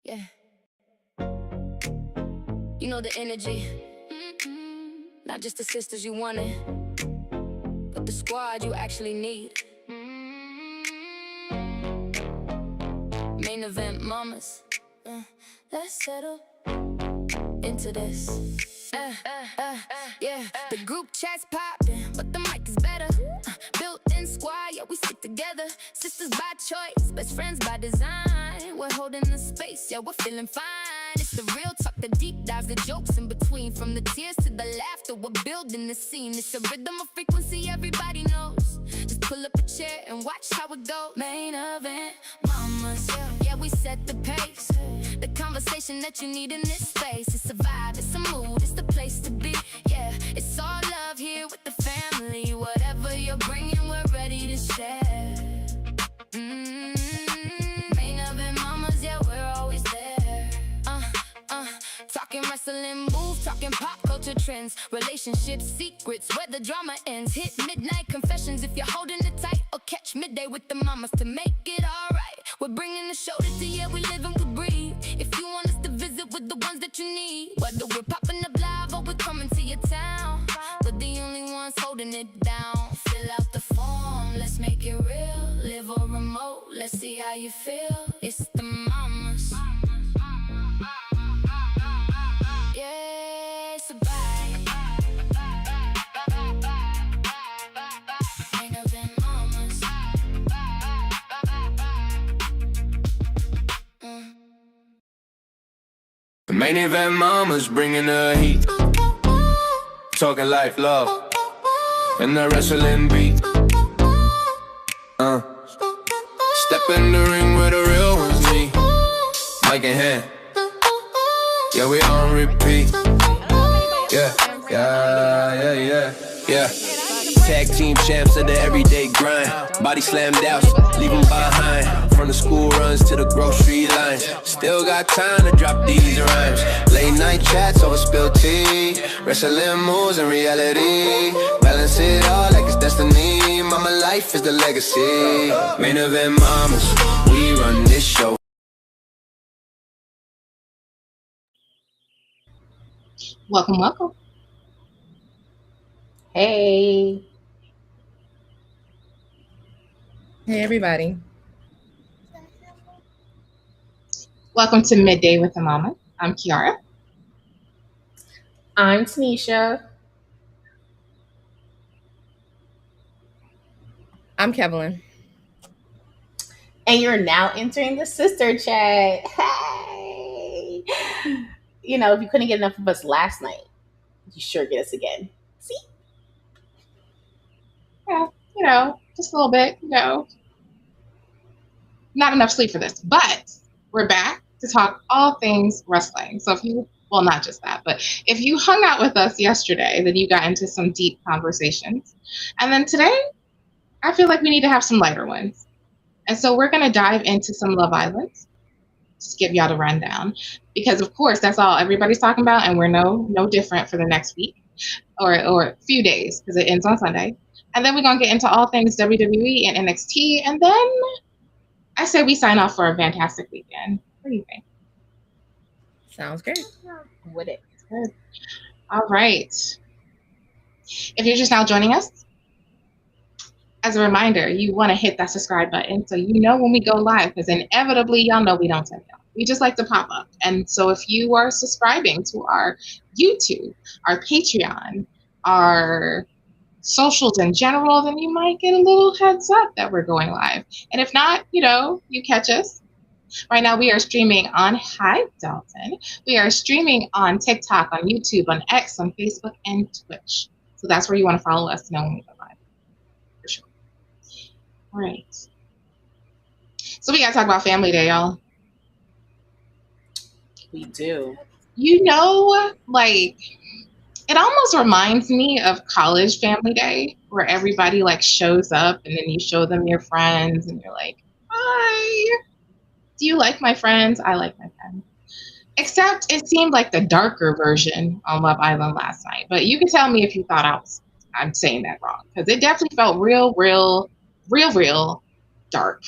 Yeah. You know the energy. Not just the sisters you wanted, but the squad you actually need. Main event mamas. Let's settle into this. Yeah, the group chat's popping, but the mic is better. Built-in squad, yeah, we stick together. Sisters by choice, best friends by design. We're holding the space, yeah, we're feeling fine. It's the real talk, the deep dives, the jokes in between. From the tears to the laughter, we're building the scene. It's a rhythm of frequency everybody knows. Just pull up a chair and watch how it goes. Main event mamas, yeah, we set the pace. The conversation that you need in this space. It's a vibe, it's a mood, it's the place to be. Yeah, it's all love here with the family. Whatever you're bringing, we're ready to share. Main event mamas, yeah, we're always there. Talking wrestling moves, talking pop culture trends, relationships, secrets, where the drama ends. Hit midnight confessions if you're holding it tight, or catch midday with the mamas to make it alright. We're bringing the show to you, yeah, we live and we breathe. If you want us to visit with the ones that you need, whether we're popping up live or we're coming to your town, we're the only ones holding it down. Fill out the form, let's make it real. Live or remote, let's see how you feel. It's the mamas. Yeah, it's a vibe. Main event mamas. The main event mamas bringing the heat. Talking life, love, and the wrestling beat. Step in the ring where the real ones meet. Mic in hand. Yeah, we on repeat. Yeah. Tag team champs of the everyday grind. Body slammed out, leave them behind. From the school runs to the grocery lines. Still got time to drop these rhymes. Late night chats over spilled tea. Wrestling moves in reality. Balance it all like it's destiny. Mama life is the legacy. Main event mamas, we run this show. Welcome, welcome. Hey. Hey, everybody. Welcome to Midday with the Mama. I'm Kiara. I'm Tanisha. I'm Kevlin. And you're now entering the sister chat. Hey. You know, if you couldn't get enough of us last night, you sure get us again. See? Yeah, just a little bit, Not enough sleep for this, but we're back to talk all things wrestling. So well, not just that, but if you hung out with us yesterday, then you got into some deep conversations. And then today, I feel like we need to have some lighter ones. And so we're going to dive into some Love Island. Just give y'all the rundown. Because, of course, that's all everybody's talking about, and we're no different for the next week or a few days because it ends on Sunday. And then we're going to get into all things WWE and NXT. And then I say we sign off for a fantastic weekend. What do you think? Sounds great. Would it? Good. All right. If you're just now joining us, as a reminder, you want to hit that subscribe button so you know when we go live, because inevitably, y'all know we don't tell y'all. We just like to pop up. And so if you are subscribing to our YouTube, our Patreon, our socials in general, then you might get a little heads up that we're going live. And if not, you catch us. Right now, we are streaming on Hi Dalton. We are streaming on TikTok, on YouTube, on X, on Facebook, and Twitch. So that's where you want to follow us to know when we go live. For sure. All right. So we got to talk about Family Day, y'all. We do. It almost reminds me of college Family Day, where everybody shows up and then you show them your friends and you're like, hi, do you like my friends? I like my friends. Except it seemed like the darker version on Love Island last night. But you can tell me if you thought I'm saying that wrong, because it definitely felt real dark.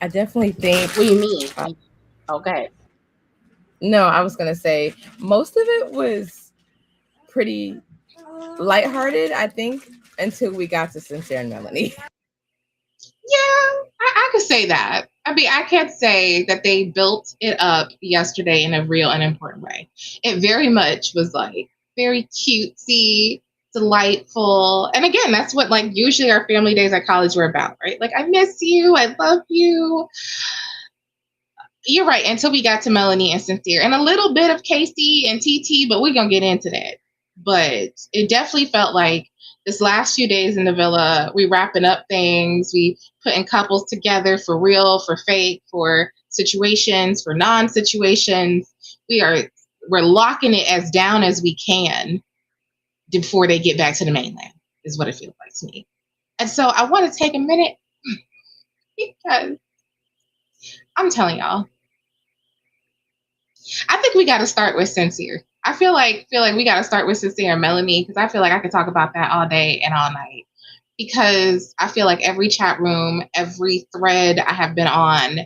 I definitely think. What do you mean? Okay. No, I was gonna say most of it was pretty lighthearted, I think, until we got to Sincere and Melanie. Yeah, I could say that. I mean, I can't say that they built it up yesterday in a real and important way. It very much was like very cutesy, delightful. And again, that's what like usually our family days at college were about, right? Like, I miss you. I love you. You're right. Until we got to Melanie and Sincere and a little bit of Casey and TT, but we're going to get into that. But it definitely felt like this last few days in the villa, we wrapping up things, we putting couples together for real, for fake, for situations, for non-situations. We're locking it as down as we can before they get back to the mainland, is what it feels like to me. And so I want to take a minute because I'm telling y'all, I think we got to start with Sincere. I feel like we got to start with Sincere and Melanie because I feel like I could talk about that all day and all night. Because I feel like every chat room, every thread I have been on,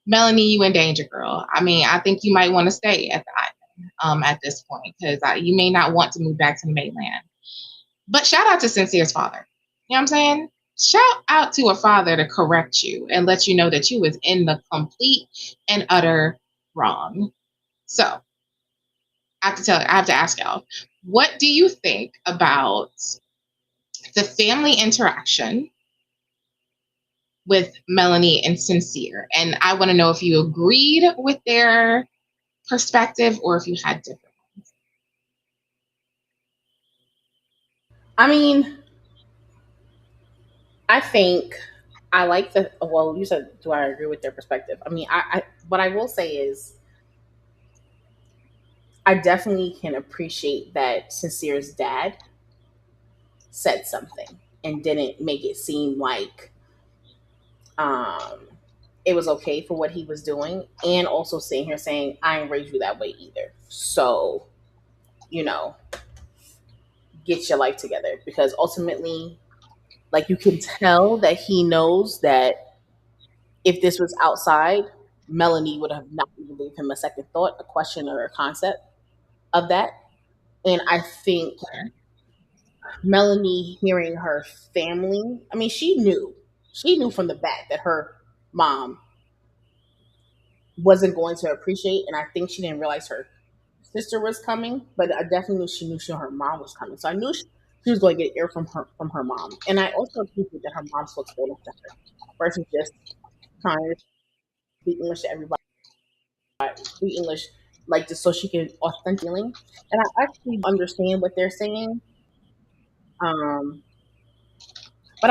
Melanie, you in danger, girl. I mean, I think you might want to stay at the island at this point because you may not want to move back to the mainland. But shout out to Sincere's father. You know what I'm saying? Shout out to a father to correct you and let you know that you was in the complete and utter wrong. So I have to ask y'all, what do you think about the family interaction with Melanie and Sincere? And I want to know if you agreed with their perspective or if you had different ones. I mean, I think I like well, you said, do I agree with their perspective? I mean, what I will say is I definitely can appreciate that Sincere's dad said something and didn't make it seem like it was okay for what he was doing, and also sitting here saying, I ain't raised you that way either. So, get your life together. Because ultimately, like, you can tell that he knows that if this was outside, Melanie would have not even gave him a second thought, a question, or a concept of that. And I think Melanie hearing her family, I mean, she knew from the back that her mom wasn't going to appreciate, and I think she didn't realize her sister was coming, but I definitely knew her mom was coming. So I knew she was going to get ear from her mom, and I also appreciate that her mom spoke Spanish to her versus just trying to speak English to everybody, speak English like just so she can authentically. And I actually understand what they're saying. But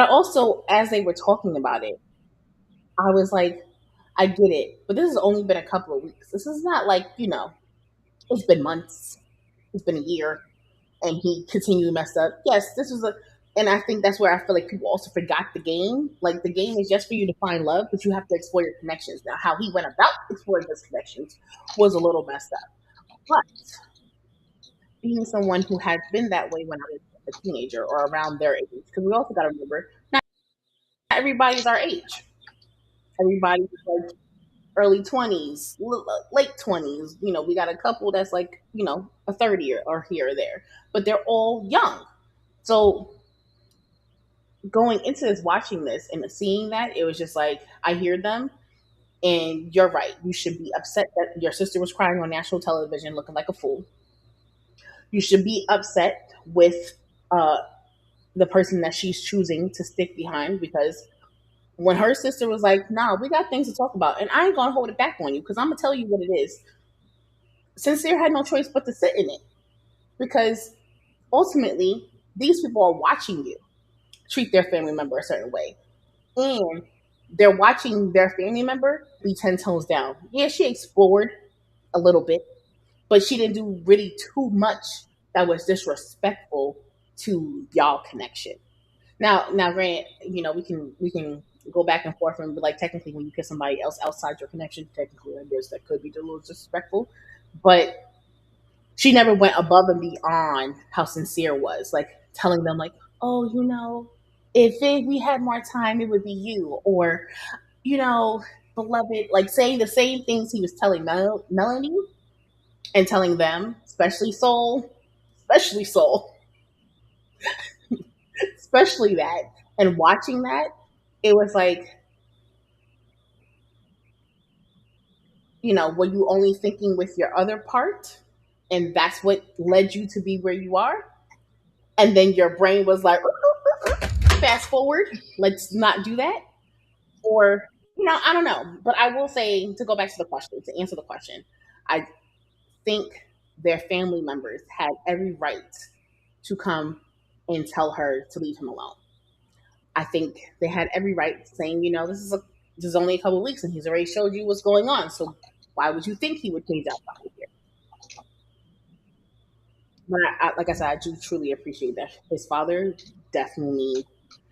I also, as they were talking about it, I was like, I get it, but this has only been a couple of weeks. This is not like, it's been months, it's been a year, and he continued to mess up. Yes, and I think that's where I feel like people also forgot the game. Like, the game is just for you to find love, but you have to explore your connections. Now, how he went about exploring his connections was a little messed up. But being someone who has been that way when I was a teenager or around their age, because we also got to remember, not everybody's our age. Everybody's like early 20s, late 20s. We got a couple that's like, a third year or here or there, but they're all young. So going into this, watching this and seeing that, it was just like, I hear them. And you're right. You should be upset that your sister was crying on national television looking like a fool. You should be upset with the person that she's choosing to stick behind, because when her sister was like, nah, we got things to talk about, and I ain't going to hold it back on you because I'm going to tell you what it is. Sincere had no choice but to sit in it, because ultimately, these people are watching you treat their family member a certain way. And they're watching their family member be 10 tones down. Yeah, she explored a little bit, but she didn't do really too much that was disrespectful to y'all connection. Now, granted, we can go back and forth and be like, technically, when you kiss somebody else outside your connection, technically, I guess that could be a little disrespectful. But she never went above and beyond how Sincere was, like telling them, like, oh, if we had more time, it would be you, or you know, beloved, like saying the same things he was telling Melanie and telling them, especially Soul, especially that, and watching that, it was like, were you only thinking with your other part? And that's what led you to be where you are? And then your brain was like, fast forward, let's not do that? Or, I don't know. But I will say, to go back to the question, to answer the question, I think their family members had every right to come and tell her to leave him alone. I think they had every right saying, this is only a couple of weeks and he's already showed you what's going on. So why would you think he would change out here? But like I said, I do truly appreciate that. His father definitely,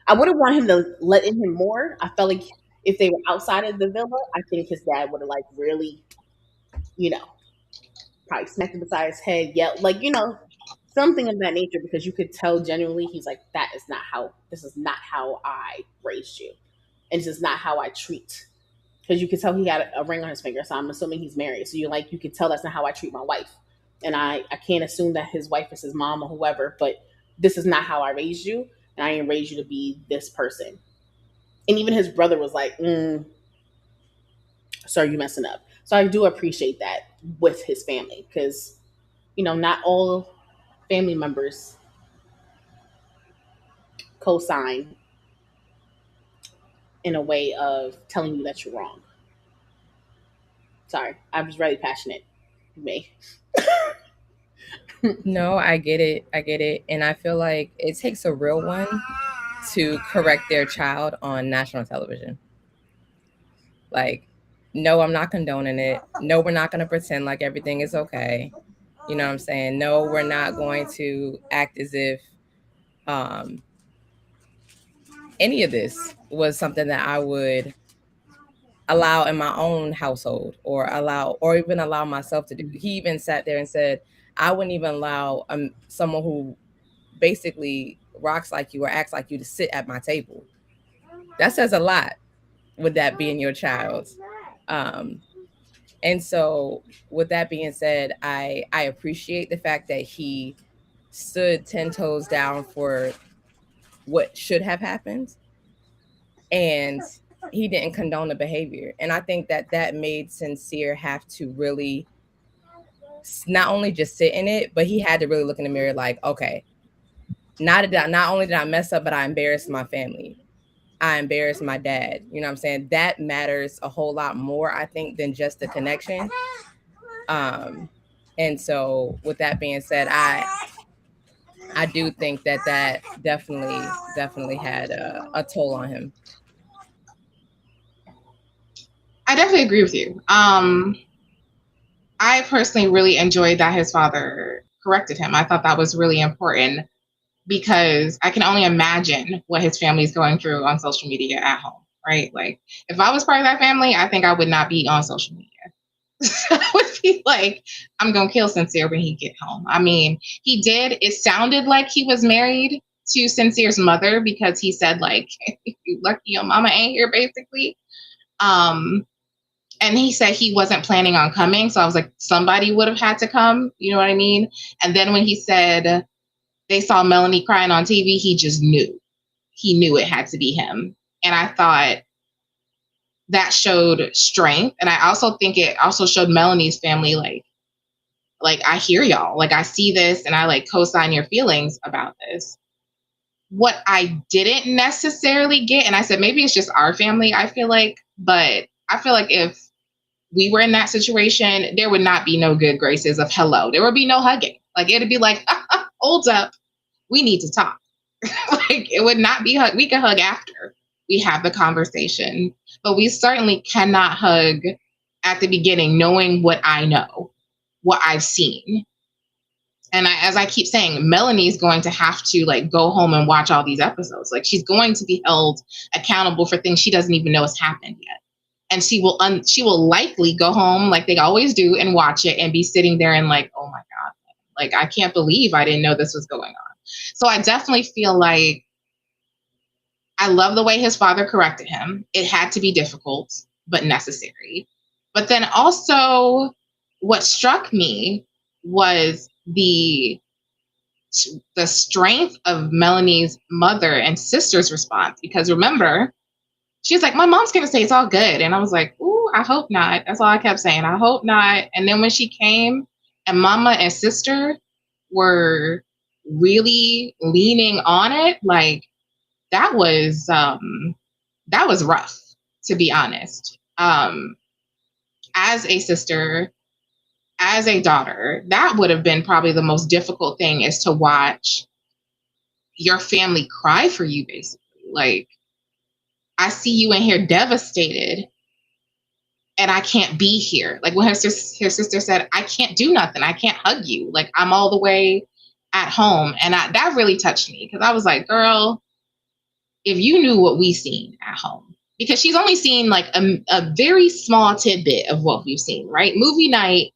I would have wanted him to let in him more. I felt like if they were outside of the villa, I think his dad would have like really, probably smacked him beside his head, yelled, like, something of that nature, because you could tell genuinely he's like, this is not how I raised you. And this is not how I treat. Because you could tell he had a ring on his finger, so I'm assuming he's married. So you could tell that's not how I treat my wife. And I can't assume that his wife is his mom or whoever, but this is not how I raised you, and I didn't raise you to be this person. And even his brother was like, sir, you messing up. So I do appreciate that with his family, because, not all family members co-sign in a way of telling you that you're wrong. Sorry, I was really passionate. Me. No, I get it. And I feel like it takes a real one to correct their child on national television. Like, no, I'm not condoning it. No, we're not going to pretend like everything is okay. You know what I'm saying? No, we're not going to act as if any of this was something that I would allow in my own household or even allow myself to do. He even sat there and said, I wouldn't even allow someone who basically rocks like you or acts like you to sit at my table. That says a lot with that being your child. And so with that being said, I appreciate the fact that he stood 10 toes down for what should have happened. And he didn't condone the behavior. And I think that made Sincere have to really not only just sit in it, but he had to really look in the mirror like, okay, not only did I mess up, but I embarrassed my family. I embarrassed my dad. You know what I'm saying? That matters a whole lot more, I think, than just the connection. And so with that being said, I do think that definitely had a toll on him. I definitely agree with you. I personally really enjoyed that his father corrected him. I thought that was really important, because I can only imagine what his family's going through on social media at home, right? Like, if I was part of that family, I think I would not be on social media. I would be like, I'm going to kill Sincere when he get home. I mean, it sounded like he was married to Sincere's mother, because he said, like, you lucky your mama ain't here, basically. And he said he wasn't planning on coming. So I was like, somebody would have had to come. You know what I mean? And then when he said they saw Melanie crying on TV, he just knew. He knew it had to be him. And I thought that showed strength. And I also think it also showed Melanie's family, like I hear y'all. Like, I see this and I like co-sign your feelings about this. What I didn't necessarily get, and I said maybe it's just our family, I feel like, but I feel like if we were in that situation, there would not be no good graces of hello. There would be no hugging. Like, it'd be like, hold up, we need to talk. Like, it would not be hug. We can hug after we have the conversation, but we certainly cannot hug at the beginning, knowing what I know, what I've seen. And as I keep saying, Melanie's going to have to like go home and watch all these episodes. Like, she's going to be held accountable for things she doesn't even know has happened yet. And she will likely go home like they always do and watch it and be sitting there and like, oh my God, like, I can't believe I didn't know this was going on. So I definitely feel like I love the way his father corrected him. It had to be difficult, but necessary. But then also, what struck me was the strength of Melanie's mother and sister's response. Because remember, she was like, my mom's going to say it's all good. And I was like, ooh, I hope not. That's all I kept saying. I hope not. And then when she came and mama and sister were really leaning on it, like that was rough, to be honest. As a sister, as a daughter, that would have been probably the most difficult thing, is to watch your family cry for you, basically. Like, I see you in here devastated and I can't be here. Like when her sister said, I can't do nothing. I can't hug you. Like I'm all the way at home. And that really touched me, because I was like, girl, if you knew what we seen at home, because she's only seen like a very small tidbit of what we've seen, right? Movie night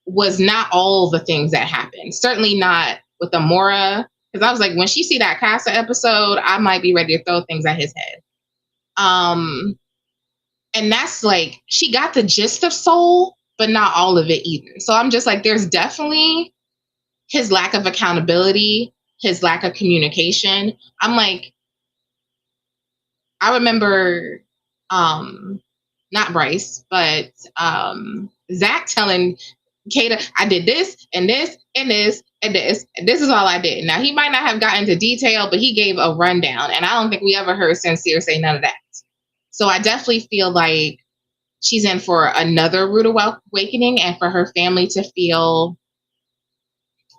was not all the things that happened. Certainly not with Amora. Because I was like, when she see that Casa episode, I might be ready to throw things at his head. And that's like, she got the gist of Soul, but not all of it either. So I'm just like, there's definitely his lack of accountability, his lack of communication. I'm like, I remember, not Bryce, but Zach telling Kata, I did this and this and this and this, and this is all I did. Now, he might not have gotten into detail, but he gave a rundown. And I don't think we ever heard Sincere say none of that. So I definitely feel like she's in for another rude awakening, and for her family to feel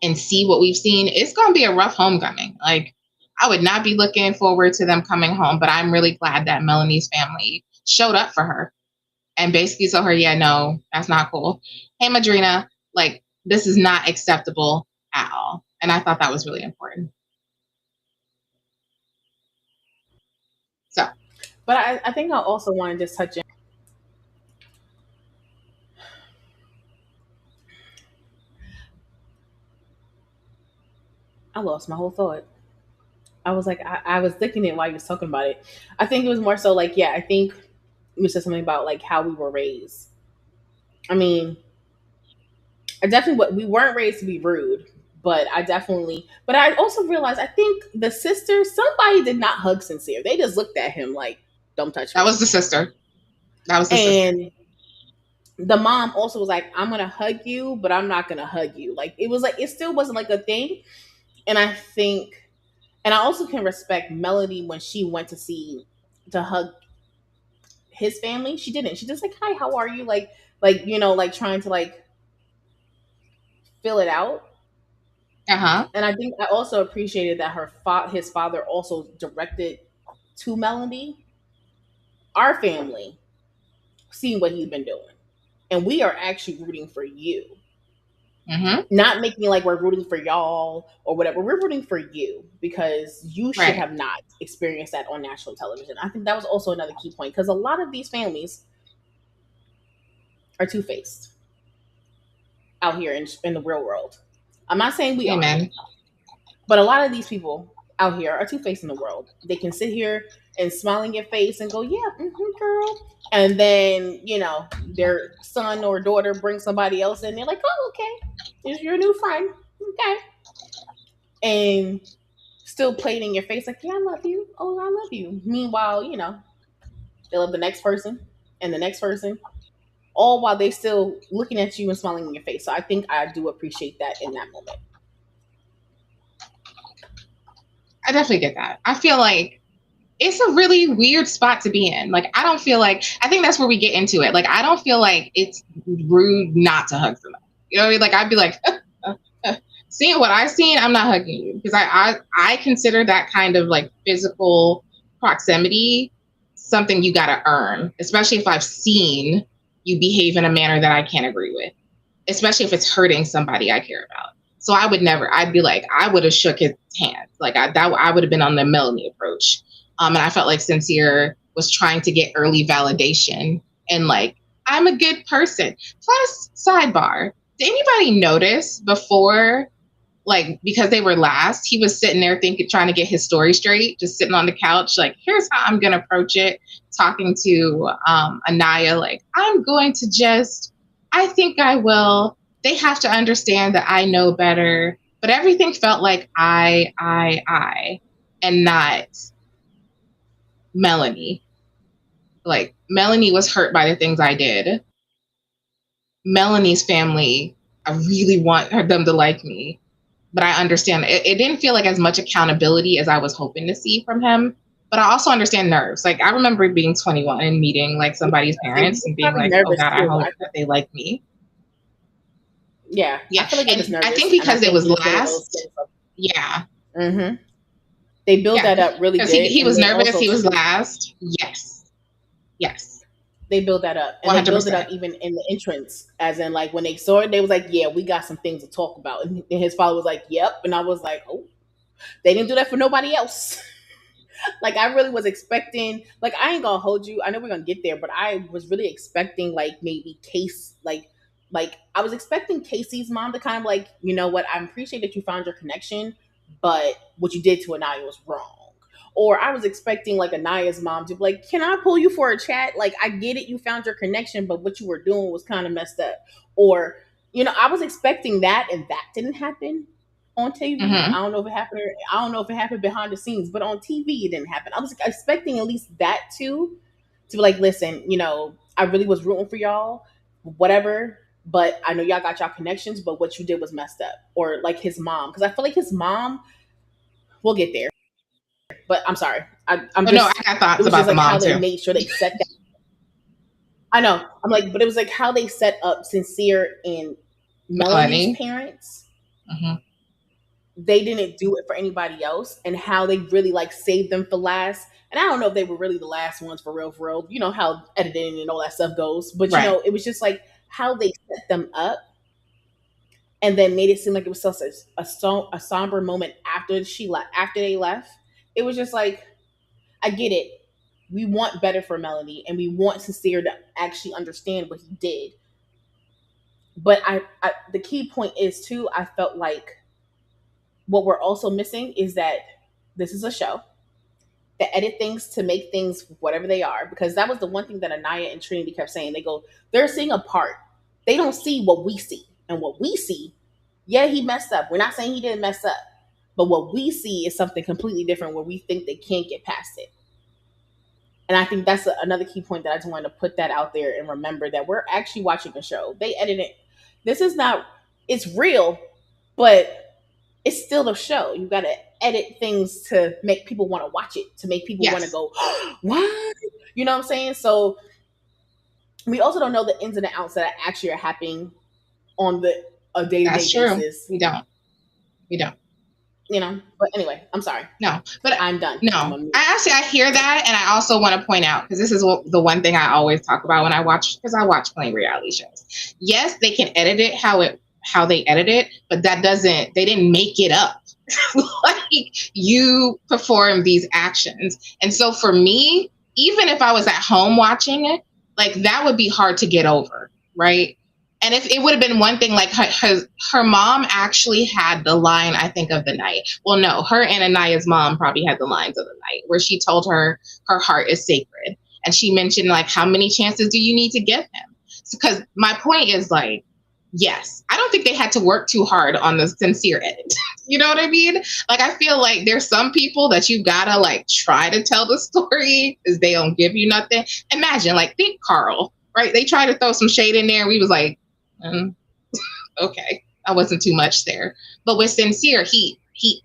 and see what we've seen, it's going to be a rough homecoming. Like, I would not be looking forward to them coming home, but I'm really glad that Melanie's family showed up for her and basically told her, yeah, no, that's not cool. Hey, Madrina, like, this is not acceptable at all. And I thought that was really important. So. But I think I also want to just touch on. I lost my whole thought. I was like, I was thinking it while you was talking about it. I think it was more so like, yeah, I think you said something about like how we were raised. I mean, we weren't raised to be rude, but I also realized, I think the sister, somebody did not hug Sincere. They just looked at him like, don't touch me. That was the sister. And the mom also was like, I'm going to hug you, but I'm not going to hug you. Like, it was like, it still wasn't like a thing. And I think, and I also can respect Melody when she went to hug his family. She didn't. She just like, hi, how are you? Like, you know, like trying to like fill it out. Uh-huh. And I think I also appreciated that his father also directed to Melody, our family, seeing what he's been doing. And we are actually rooting for you. Mm-hmm. Not making like we're rooting for y'all or whatever. We're rooting for you because you should have not experienced that on national television. I think that was also another key point, because a lot of these families are two-faced out here in the real world. I'm not saying we are, but a lot of these people out here are two-faced in the world. They can sit here and smile in your face and go, yeah, girl. And then, you know, their son or daughter brings somebody else in. They're like, oh, okay. Here's your new friend. Okay. And still playing in your face like, yeah, I love you. Oh, I love you. Meanwhile, you know, they love the next person and the next person, all while they still looking at you and smiling in your face. So I think I do appreciate that in that moment. I definitely get that. I feel like it's a really weird spot to be in. Like, I think that's where we get into it. Like, I don't feel like it's rude not to hug somebody. You know what I mean? Like, I'd be like, seeing what I've seen, I'm not hugging you. Because I consider that kind of like physical proximity something you got to earn, especially if I've seen you behave in a manner that I can't agree with, especially if it's hurting somebody I care about. So I'd be like, I would have shook his hand. Like, I would have been on the Melanie approach. And I felt like Sincere was trying to get early validation and like, I'm a good person. Plus, sidebar, did anybody notice before like, because they were last, he was sitting there trying to get his story straight, just sitting on the couch, like, here's how I'm going to approach it. Talking to Anaya, like, I'm going to I think I will. They have to understand that I know better. But everything felt like I, and not Melanie. Like, Melanie was hurt by the things I did. Melanie's family, I really want them to like me. But I understand it didn't feel like as much accountability as I was hoping to see from him. But I also understand nerves. Like, I remember being 21 and meeting like somebody's parents and being like, oh God, I hope that they like me. Yeah. I feel like it was nervous. I think because it was last. Yeah. Mm-hmm. They built that up really good. He was nervous. He was last. Yes. They built that up. And 100%. They built it up even in the entrance. As in, like, when they saw it, they was like, yeah, we got some things to talk about. And his father was like, yep. And I was like, oh, they didn't do that for nobody else. Like, I really was expecting, like, I ain't gonna hold you. I know we're gonna get there, but I was really expecting, like, maybe I was expecting Casey's mom to kind of like, you know what, I appreciate that you found your connection, but what you did to Anaya was wrong. Or I was expecting like Anaya's mom to be like, can I pull you for a chat? Like, I get it, you found your connection, but what you were doing was kind of messed up. Or, you know, I was expecting that, and that didn't happen on TV. I don't know if it happened. I don't know if it happened behind the scenes, but on TV it didn't happen. I was expecting at least that to be like, listen, you know, I really was rooting for y'all, whatever. But I know y'all got y'all connections, but what you did was messed up. Or like his mom, because I feel like his mom. We'll get there. But I'm sorry. I got thoughts about the mom how too. They made sure they set that. I know. I'm like, but it was like how they set up Sincere and Melanie's parents. Mm-hmm. They didn't do it for anybody else, and how they really like saved them for last. And I don't know if they were really the last ones for real. You know how editing and all that stuff goes, but you know, it was just like how they set them up, and then made it seem like it was such a somber moment after they left. It was just like, I get it. We want better for Melanie, and we want Sincere to actually understand what he did. But I the key point is too, I felt like what we're also missing is that this is a show that edit things to make things whatever they are, because that was the one thing that Anaya and Trinity kept saying. They're seeing a part. They don't see what we see. And what we see, yeah, he messed up. We're not saying he didn't mess up. But what we see is something completely different where we think they can't get past it. And I think that's another key point that I just wanted to put that out there and remember that we're actually watching a show. They edit it. It's real, but it's still a show. You got to edit things to make people want to watch it, to make people want to go, what? You know what I'm saying? So we also don't know the ins and the outs that actually are happening on a day-to-day basis. We don't. You know, but anyway, I'm sorry. No, but I'm done. No, I hear that. And I also want to point out, because this is the one thing I always talk about when I watch plenty reality shows. Yes, they can edit it how they edit it, but they didn't make it up. Like, you perform these actions. And so for me, even if I was at home watching it, like, that would be hard to get over, right? And if it would have been one thing, like her mom actually had the line, I think, of the night. Well, no, her and Anaya's mom probably had the lines of the night, where she told her heart is sacred. And she mentioned, like, how many chances do you need to give him? Because my point is, like, yes, I don't think they had to work too hard on the Sincere edit. You know what I mean? Like, I feel like there's some people that you gotta, like, try to tell the story because they don't give you nothing. Imagine, like, think Carl, right? They tried to throw some shade in there, and we was like, okay, I wasn't too much there. But with Sincere, he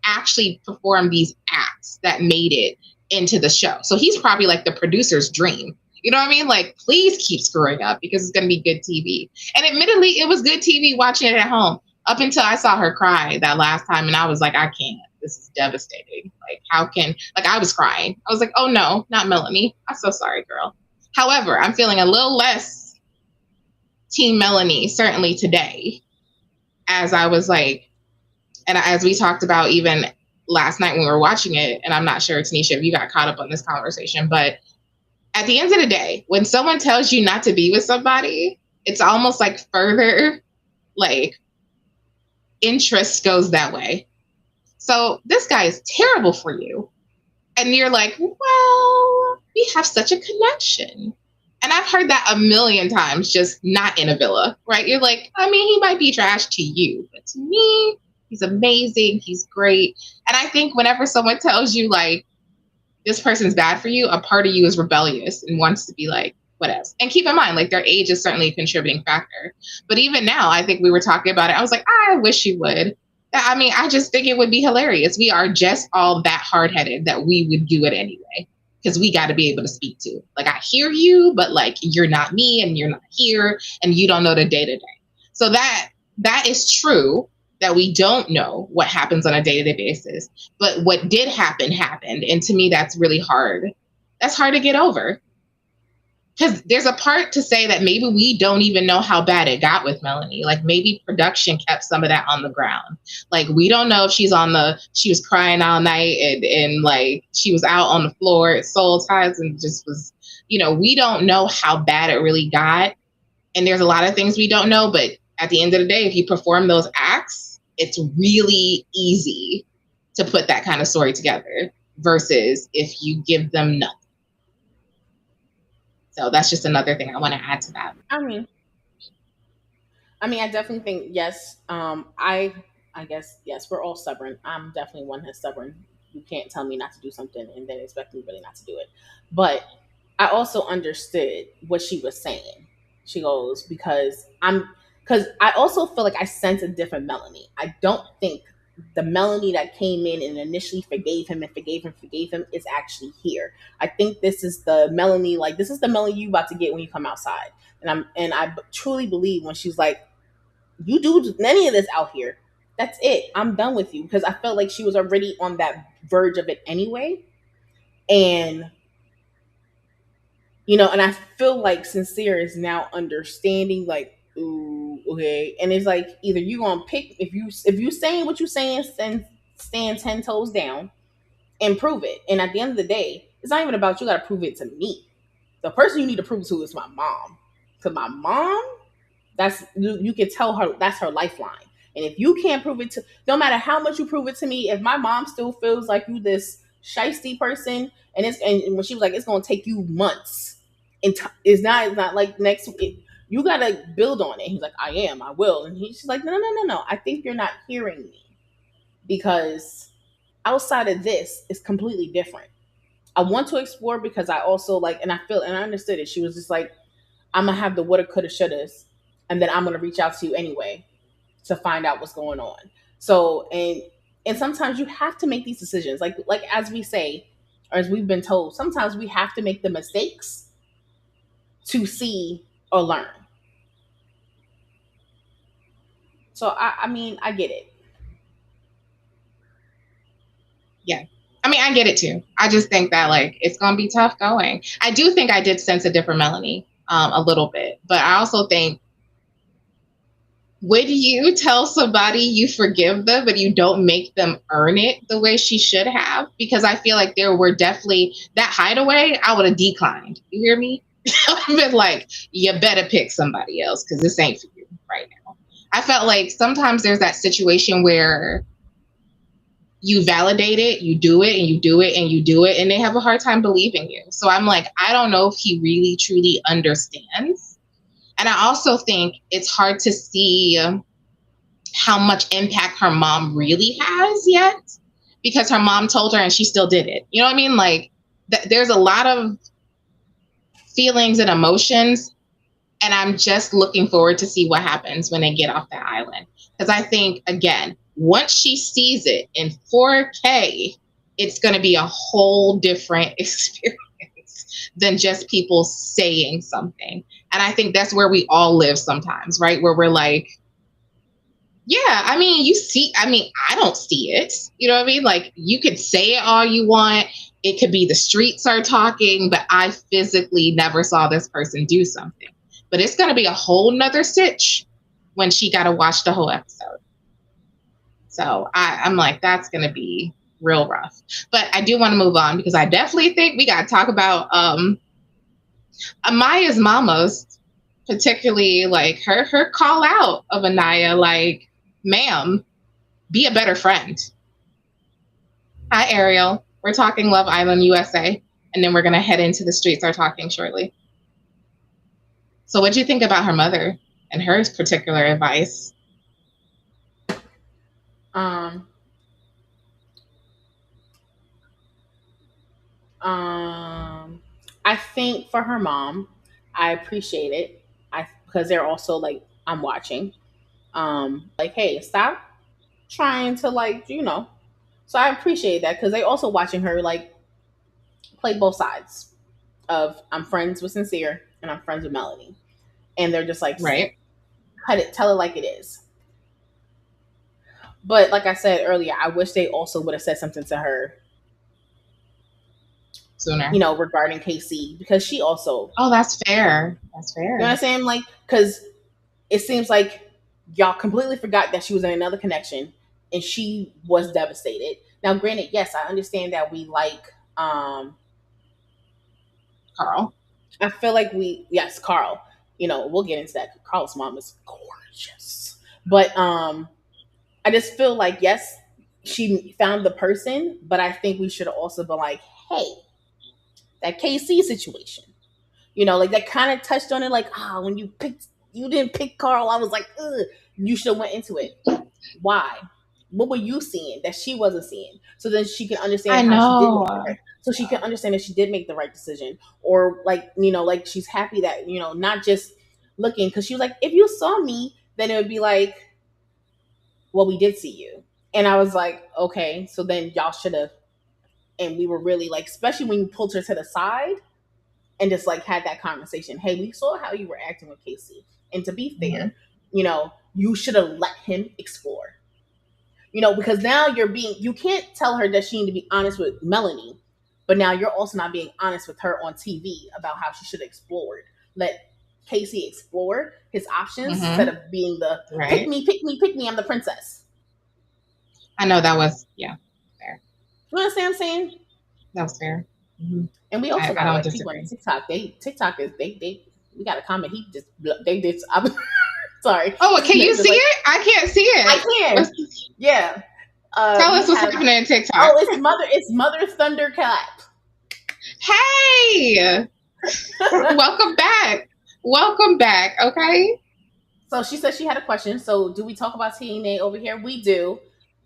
actually performed these acts that made it into the show. So he's probably like the producer's dream. You know what I mean? Like, please keep screwing up because it's going to be good TV. And admittedly, it was good TV watching it at home up until I saw her cry that last time. And I was like, I can't. This is devastating. Like, I was crying. I was like, oh no, not Melanie. I'm so sorry, girl. However, I'm feeling a little less Team Melanie, certainly today, as I was like, and as we talked about even last night when we were watching it, and I'm not sure, Tanisha, if you got caught up on this conversation, but at the end of the day, when someone tells you not to be with somebody, it's almost like further, like, interest goes that way. So this guy is terrible for you. And you're like, well, we have such a connection. And I've heard that a million times, just not in a villa, right? You're like, I mean, he might be trash to you, but to me, he's amazing. He's great. And I think whenever someone tells you, like, this person's bad for you, a part of you is rebellious and wants to be like, what else? And keep in mind, like, their age is certainly a contributing factor. But even now, I think we were talking about it. I was like, I wish you would. I mean, I just think it would be hilarious. We are just all that hard-headed that we would do it anyway, because we got to be able to speak to. Like, I hear you, but like, you're not me and you're not here and you don't know the day-to-day. So that is true, that we don't know what happens on a day-to-day basis. But what did happen, happened. And to me, that's really hard. That's hard to get over. Because there's a part to say that maybe we don't even know how bad it got with Melanie. Like, maybe production kept some of that on the ground. Like, we don't know if she was crying all night and like she was out on the floor at Soul Ties and just was, we don't know how bad it really got. And there's a lot of things we don't know. But at the end of the day, if you perform those acts, it's really easy to put that kind of story together versus if you give them nothing. So that's just another thing I want to add to that. I mean, I definitely think yes. I guess yes. We're all stubborn. I'm definitely one that's stubborn. You can't tell me not to do something and then expect me really not to do it. But I also understood what she was saying. She goes, because I also feel like I sense a different Melanie. I don't think the Melanie that came in and initially forgave him is actually here. I think this is the Melanie, like, this is the Melanie you about to get when you come outside. And I truly believe when she's like, you do any of this out here, that's it. I'm done with you. Because I felt like she was already on that verge of it anyway. And, and I feel like Sincere is now understanding, like, ooh, okay. And it's like, either you gonna pick, if you saying what you saying, stand 10 toes down and prove it. And at the end of the day, it's not even about you gotta prove it to me. The person you need to prove it to is my mom. Because my mom, that's, you can tell her that's her lifeline. And if you can't prove it to, no matter how much you prove it to me, if my mom still feels like you this shiesty person, and when she was like, it's gonna take you months, and it's not like next week. You got to build on it. He's like, I will. And he's like, no. I think you're not hearing me, because outside of this, it's completely different. I want to explore because I also like, and I understood it. She was just like, I'm going to have the woulda, coulda, shouldas. And then I'm going to reach out to you anyway to find out what's going on. So, and sometimes you have to make these decisions. Like as we say, or as we've been told, sometimes we have to make the mistakes to see or learn. So I mean, I get it. Yeah. I mean, I get it too. I just think that like it's gonna be tough going. I do think I did sense a different Melanie a little bit, but I also think, would you tell somebody you forgive them, but you don't make them earn it the way she should have? Because I feel like there were definitely that Hideaway, I would have declined. You hear me? I've been like, you better pick somebody else because this ain't for you right now. I felt like sometimes there's that situation where you validate it, you do it, and you do it, and you do it, and they have a hard time believing you. So I'm like, I don't know if he really, truly understands. And I also think it's hard to see how much impact her mom really has yet, because her mom told her and she still did it. You know what I mean? Like, there's a lot of feelings and emotions, and I'm just looking forward to see what happens when they get off that island. Because I think, again, once she sees it in 4K, it's going to be a whole different experience than just people saying something. And I think that's where we all live sometimes, right? Where we're like, yeah, I mean, I don't see it. You know what I mean? Like, you could say it all you want. It could be the streets are talking, but I physically never saw this person do something. But it's going to be a whole nother stitch when she got to watch the whole episode. So I'm like, that's going to be real rough. But I do want to move on because I definitely think we got to talk about Amaya's mamas, particularly like her call out of Anaya, like, ma'am, be a better friend. Hi, Ariel. We're talking Love Island USA, and then we're going to head into the streets are talking shortly. So what'd you think about her mother and her particular advice? I think for her mom, I appreciate it. Because they're also like, I'm watching. Like, hey, stop trying to like, you know. So I appreciate that because they also watching her like play both sides of I'm friends with Sincere and I'm friends with Melanie. And they're just like, right, cut it, tell it like it is. But like I said earlier, I wish they also would have said something to her sooner, you know, regarding KC, because she also. Oh, that's fair. That's fair. You know what I'm saying? Like, because it seems like y'all completely forgot that she was in another connection and she was devastated. Now, granted, yes, I understand that we like Carl. I feel like Carl. You know, we'll get into that. Carl's mom is gorgeous. But I just feel like, yes, she found the person, but I think we should also be like, hey, that KC situation. You know, like that kind of touched on it, like, when you didn't pick Carl, I was like, ugh, you should have went into it. Why? What were you seeing that she wasn't seeing? So then she can understand how she did make the right. So she can understand that she did make the right decision. Or like, you know, like she's happy that, you know, not just looking, because she was like, if you saw me, then it would be like, well, we did see you. And I was like, okay, so then y'all should have. And we were really like, especially when you pulled her to the side and just like had that conversation. Hey, we saw how you were acting with KC. And to be fair, you know, you should have let him explore. You know, because now you can't tell her that she need to be honest with Melanie, but now you're also not being honest with her on TV about how she should have explored. Let KC explore his options instead of being the pick me, I'm the princess. I know that was, fair. You understand what I'm saying? That was fair. And we also got like people on TikTok. TikTok is we got a comment. They did. Sorry. Oh, can you see it? I can't see it. I can. Yeah. Tell us what's happening in TikTok. Oh, it's Mother Thunderclap. Hey, welcome back. Welcome back. Okay. So she said she had a question. So do we talk about TNA over here? We do.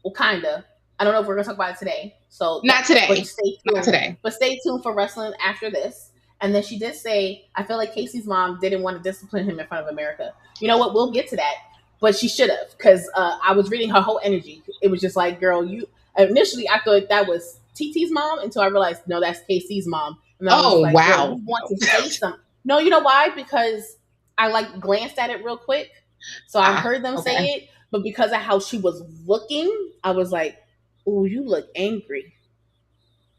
Well, kinda. I don't know if we're gonna talk about it today. So not today. But stay tuned. Not today. But stay tuned for wrestling after this. And then she did say, I feel like KC's mom didn't want to discipline him in front of America. You know what? We'll get to that. But she should have, because I was reading her whole energy. It was just like, girl, initially I thought that was TT's mom until I realized, no, that's KC's mom. And I was like, wow. You want to say something. No, you know why? Because I like glanced at it real quick. So I heard them say it. But because of how she was looking, I was like, oh, you look angry.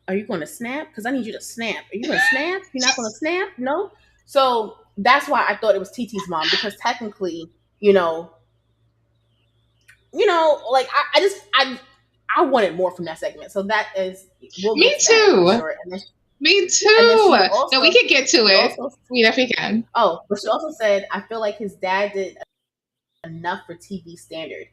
Are you going to snap? Because I need you to snap. Are you going to snap? You're not going to snap? No? So that's why I thought it was TT's mom, because technically, you know, like I wanted more from that segment. So that is, me too. Me too. No, we can get to it. We definitely can. Oh, but she also said, I feel like his dad did enough for TV standard.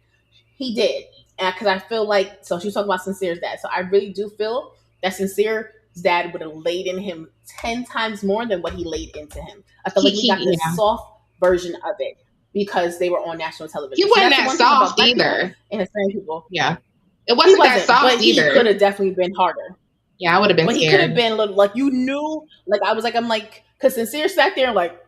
He did. And because I feel like, so she was talking about Sincere's dad. So I really do feel that Sincere's dad would have laid in him 10 times more than what he laid into him. I feel like we got the soft version of it because they were on national television. He wasn't that soft either. And Hispanic people. Yeah. It wasn't that soft either. He could have definitely been harder. Yeah, I would have been scared. He could have been a little, like, you knew, like, I'm like, because Sincere sat there like,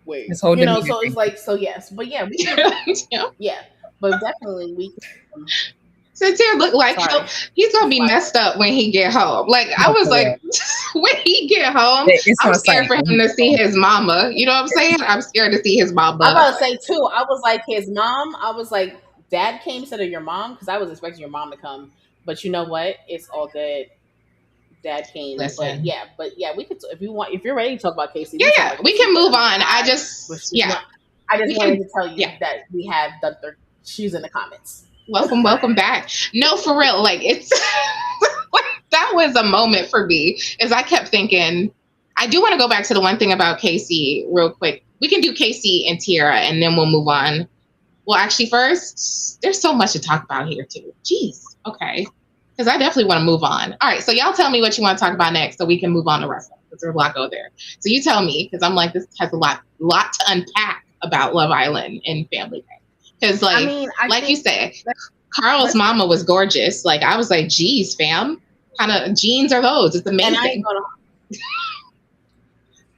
wait. So it's like, so yes. But yeah, we can, yeah. But definitely we can. Sincere looked like he's gonna be messed up when he get home. Like I was like, when he get home, I'm scared for him to see his mama. You know what I'm saying? I'm scared to see his mama. I'm about to say too. I was like his mom. I was like, Dad came instead of your mom, because I was expecting your mom to come. But you know what? It's all good. Dad came. Listen. But yeah, we could if you're ready to talk about Casey. Yeah, we can move on. I just wanted to tell you that we have Gunther. She's in the comments. Welcome back. No, for real. Like it's that was a moment for me, as I kept thinking. I do want to go back to the one thing about Casey real quick. We can do Casey and Tiara, and then we'll move on Well, actually, first, there's so much to talk about here, too. Jeez. Okay. Because I definitely want to move on. All right. So y'all tell me what you want to talk about next so we can move on to wrestling. Because there's a lot go there. So you tell me, because I'm like, this has a lot to unpack about Love Island and Family Guy. Because, like, you said, Carl's mama was gorgeous. Like, I was like, geez, fam. Kind of genes are those? It's amazing.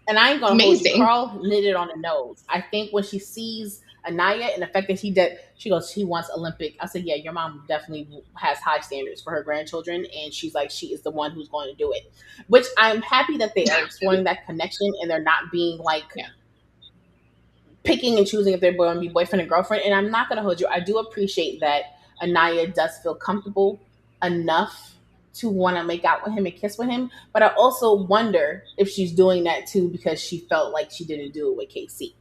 And I ain't gonna hold you. Carl knitted on the nose. I think when she sees Anaya and the fact that she goes, she wants Olympic. I said, yeah, your mom definitely has high standards for her grandchildren, and she's like, she is the one who's going to do it. Which I'm happy that they are exploring that connection, and they're not being like picking and choosing if they're going to be boyfriend and girlfriend. And I'm not going to hold you. I do appreciate that Anaya does feel comfortable enough to want to make out with him and kiss with him, but I also wonder if she's doing that too because she felt like she didn't do it with KC.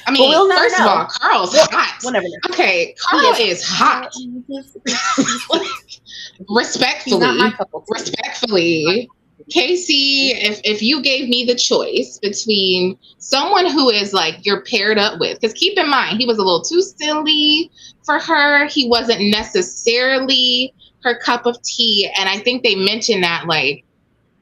I mean, first of all, Carl's hot. Whatever. Okay, Carl is hot. Respectfully, Casey, if you gave me the choice between someone who is like you're paired up with, because keep in mind, he was a little too silly for her. He wasn't necessarily her cup of tea. And I think they mentioned that, like,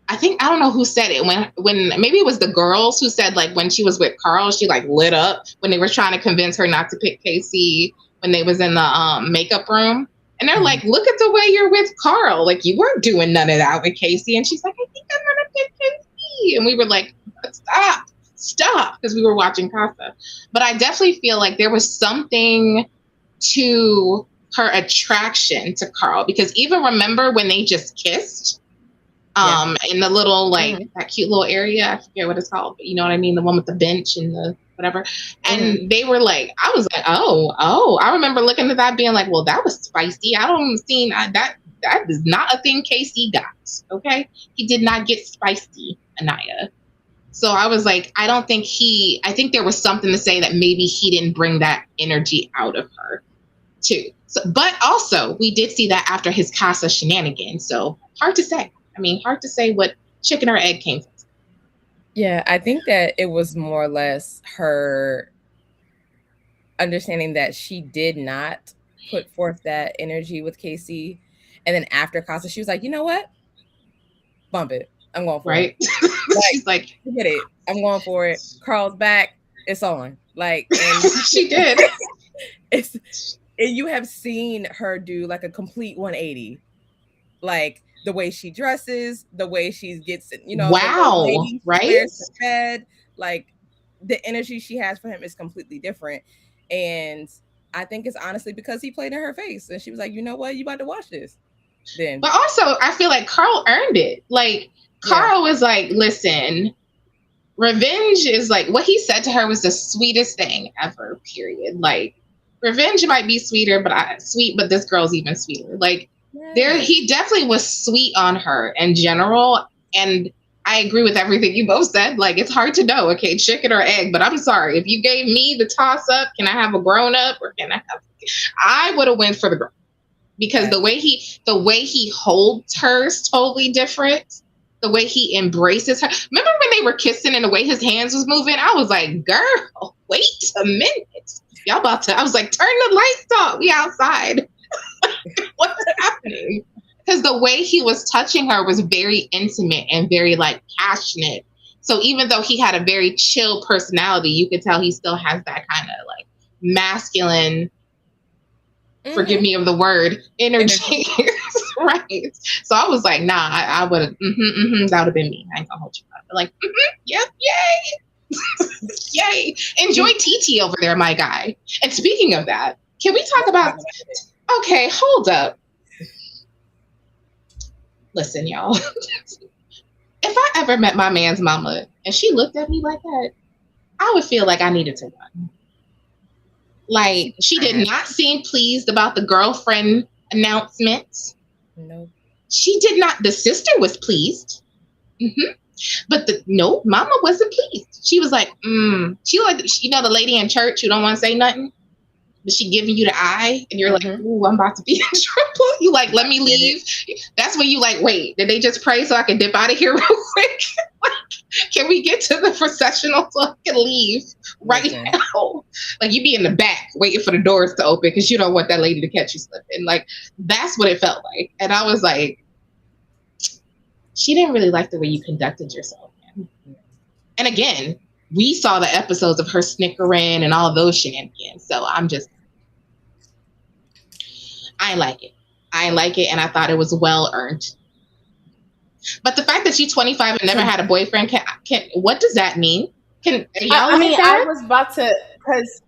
I don't know who said it when maybe it was the girls who said, like, when she was with Carl, she like lit up when they were trying to convince her not to pick Casey when they was in the makeup room. And they're like, look at the way you're with Carl. Like, you weren't doing none of that with Casey. And she's like, I think I'm going to pick Casey. And we were like, stop. Because we were watching Casa. But I definitely feel like there was something to her attraction to Carl. Because even remember when they just kissed in the little, like, that cute little area. I forget what it's called. But you know what I mean? The one with the bench and the whatever. And they were like, I was like, oh, I remember looking at that being like, well, that was spicy. I don't see that is not a thing Casey got. Okay. He did not get spicy, Anaya. So I was like, I think there was something to say that maybe he didn't bring that energy out of her too. So, but also we did see that after his Casa shenanigans. So hard to say. Hard to say what chicken or egg came from. Yeah, I think that it was more or less her understanding that she did not put forth that energy with Casey. And then after Casa, she was like, you know what? Bump it. I'm going for it. She's like, forget it. I'm going for it. Carl's back. It's on. Like, and she did. And you have seen her do like a complete 180. Like, the way she dresses, the way she gets, wow, right? Wears to bed, like the energy she has for him is completely different. And I think it's honestly because he played in her face, and she was like, you know what, you about to watch this. Then, but also I feel like Carl earned it. Like Carl was like, listen, revenge is like what he said to her was the sweetest thing ever. Period. Like revenge might be sweeter, but this girl's even sweeter. Like. He definitely was sweet on her in general, and I agree with everything you both said. Like, it's hard to know, okay, chicken or egg, but I'm sorry. If you gave me the toss-up, can I have a grown-up or can I would have went for the grown, because the way he holds her is totally different. The way he embraces her. Remember when they were kissing and the way his hands was moving? I was like, girl, wait a minute. Y'all I was like, turn the lights off. We outside. What's happening? Because the way he was touching her was very intimate and very like passionate. So even though he had a very chill personality, you could tell he still has that kind of like masculine, forgive me of the word, energy. Right. So I was like, nah, I would have, that would have been me. I ain't gonna hold you up. But like, yep, yay. Yay. Enjoy TT over there, my guy. And speaking of that, can we talk about... Okay, hold up. Listen, y'all. If I ever met my man's mama and she looked at me like that, I would feel like I needed to run. Like, she did not seem pleased about the girlfriend announcement. No. She did not. The sister was pleased. But mama wasn't pleased. She was like, She like, the lady in church who don't want to say nothing. But she giving you the eye, and you're like, ooh, I'm about to be in trouble. You like, let me leave. That's when you like, wait, did they just pray so I can dip out of here real quick? Like, can we get to the processional so I can leave right now? Like you be in the back waiting for the doors to open because you don't want that lady to catch you slipping. Like that's what it felt like. And I was like, she didn't really like the way you conducted yourself. And again, we saw the episodes of her snickering and all of those shenanigans. So I ain't like it. I ain't like it, and I thought it was well earned. But the fact that she's 25 and never had a boyfriend, what does that mean? I was about to, because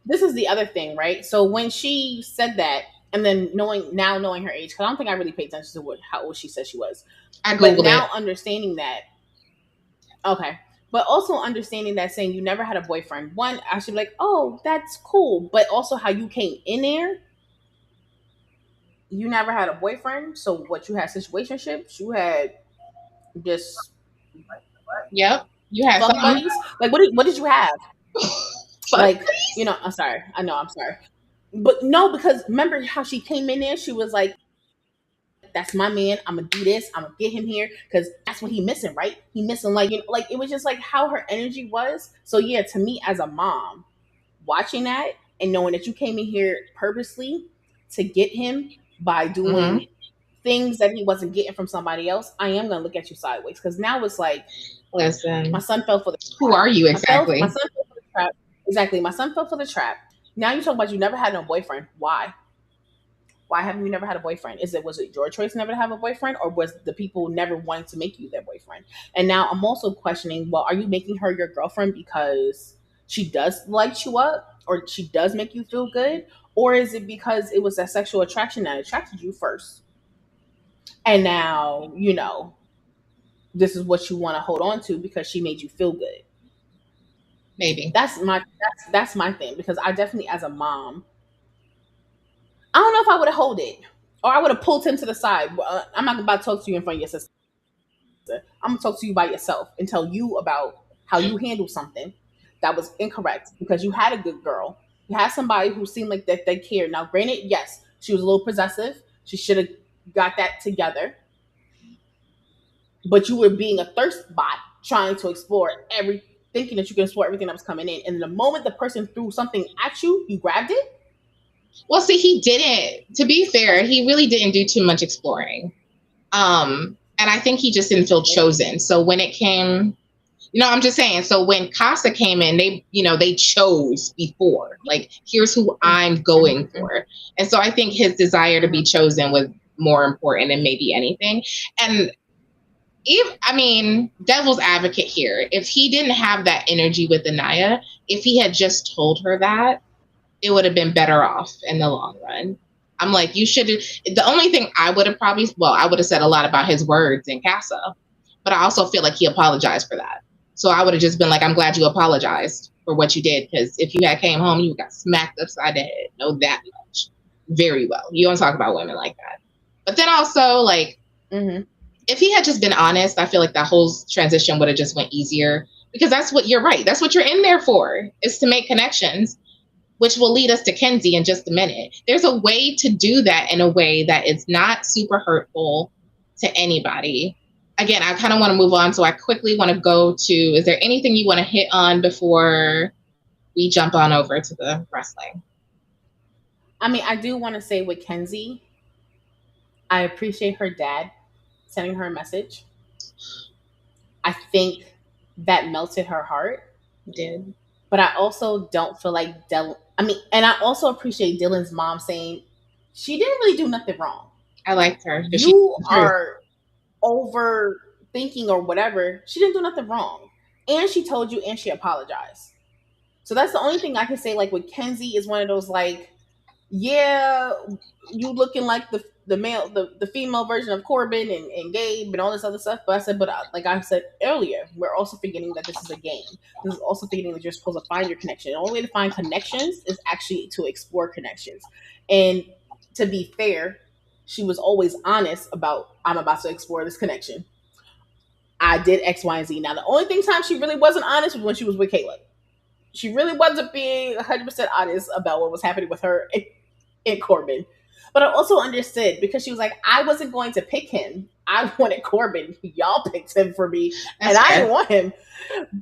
this is the other thing, right? So when she said that, and then knowing her age, because I don't think I really paid attention to how old she said she was. I Googled it. Now understanding that, okay. But also understanding that, saying you never had a boyfriend. One, I should be like, oh, that's cool. But also how you came in there. You never had a boyfriend. So what, you had situationships? You had just... Yep. You had fuck buddies? Like, what did you have? Like, you know, I'm sorry. I know, I'm sorry. But no, because remember how she came in there? She was like, that's my man. I'm gonna do this. I'm gonna get him here because that's what he missing, right? He missing, like, you know, like it was just like how her energy was. So yeah, to me as a mom, watching that and knowing that you came in here purposely to get him by doing things that he wasn't getting from somebody else, I am gonna look at you sideways because now it's like, listen, my son fell for the trap. Who are you exactly? My son fell for the trap. Exactly, my son fell for the trap. Now you talk about you never had no boyfriend. Why? Why haven't you never had a boyfriend? Was it your choice never to have a boyfriend, or was the people never wanting to make you their boyfriend? And now I'm also questioning, well, are you making her your girlfriend because she does light you up, or she does make you feel good? Or is it because it was that sexual attraction that attracted you first? And now, you know, this is what you want to hold on to because she made you feel good. Maybe. That's my thing, because I definitely, as a mom, I don't know if I would have held it, or I would have pulled him to the side. I'm not about to talk to you in front of your sister. I'm going to talk to you by yourself and tell you about how you handled something that was incorrect because you had a good girl. You had somebody who seemed like that they cared. Now, granted, yes, she was a little possessive. She should have got that together. But you were being a thirst bot, trying to explore thinking that you can explore everything that was coming in. And the moment the person threw something at you, you grabbed it. Well, see, he didn't. To be fair, he really didn't do too much exploring. And I think he just didn't feel chosen. So when it came, you know, I'm just saying, so when Casa came in, they chose before. Like, here's who I'm going for. And so I think his desire to be chosen was more important than maybe anything. And devil's advocate here, if he didn't have that energy with Anaya, if he had just told her that, it would have been better off in the long run. I'm like, you should. The only thing I would have I would have said a lot about his words in Casa, but I also feel like he apologized for that. So I would have just been like, I'm glad you apologized for what you did, because if you had came home, you got smacked upside the head. Know that much very well. You don't talk about women like that. But then also, like, if he had just been honest, I feel like that whole transition would have just went easier, because you're right. That's what you're in there for, is to make connections, which will lead us to Kenzie in just a minute. There's a way to do that in a way that is not super hurtful to anybody. Again, I kind of want to move on, so I quickly want to go to, is there anything you want to hit on before we jump on over to the wrestling? I mean, I do want to say with Kenzie, I appreciate her dad sending her a message. I think that melted her heart. It did. But I also don't feel like and I also appreciate Dylan's mom saying she didn't really do nothing wrong. I liked her. You are overthinking or whatever. She didn't do nothing wrong. And she told you, and she apologized. So that's the only thing I can say, like, with Kenzie, is one of those, like, yeah, you looking like the female version of Corbin and Gabe and all this other stuff. But like I said earlier, we're also forgetting that this is a game. This is also forgetting that you're supposed to find your connection. The only way to find connections is actually to explore connections. And to be fair, she was always honest about, I'm about to explore this connection. I did X, Y, and Z. Now, the only time she really wasn't honest was when she was with Caleb. She really wasn't being 100% honest about what was happening with her and Corbin. But I also understood, because she was like, I wasn't going to pick him. I wanted Corbin. Y'all picked him for me. That's and fair. I didn't want him.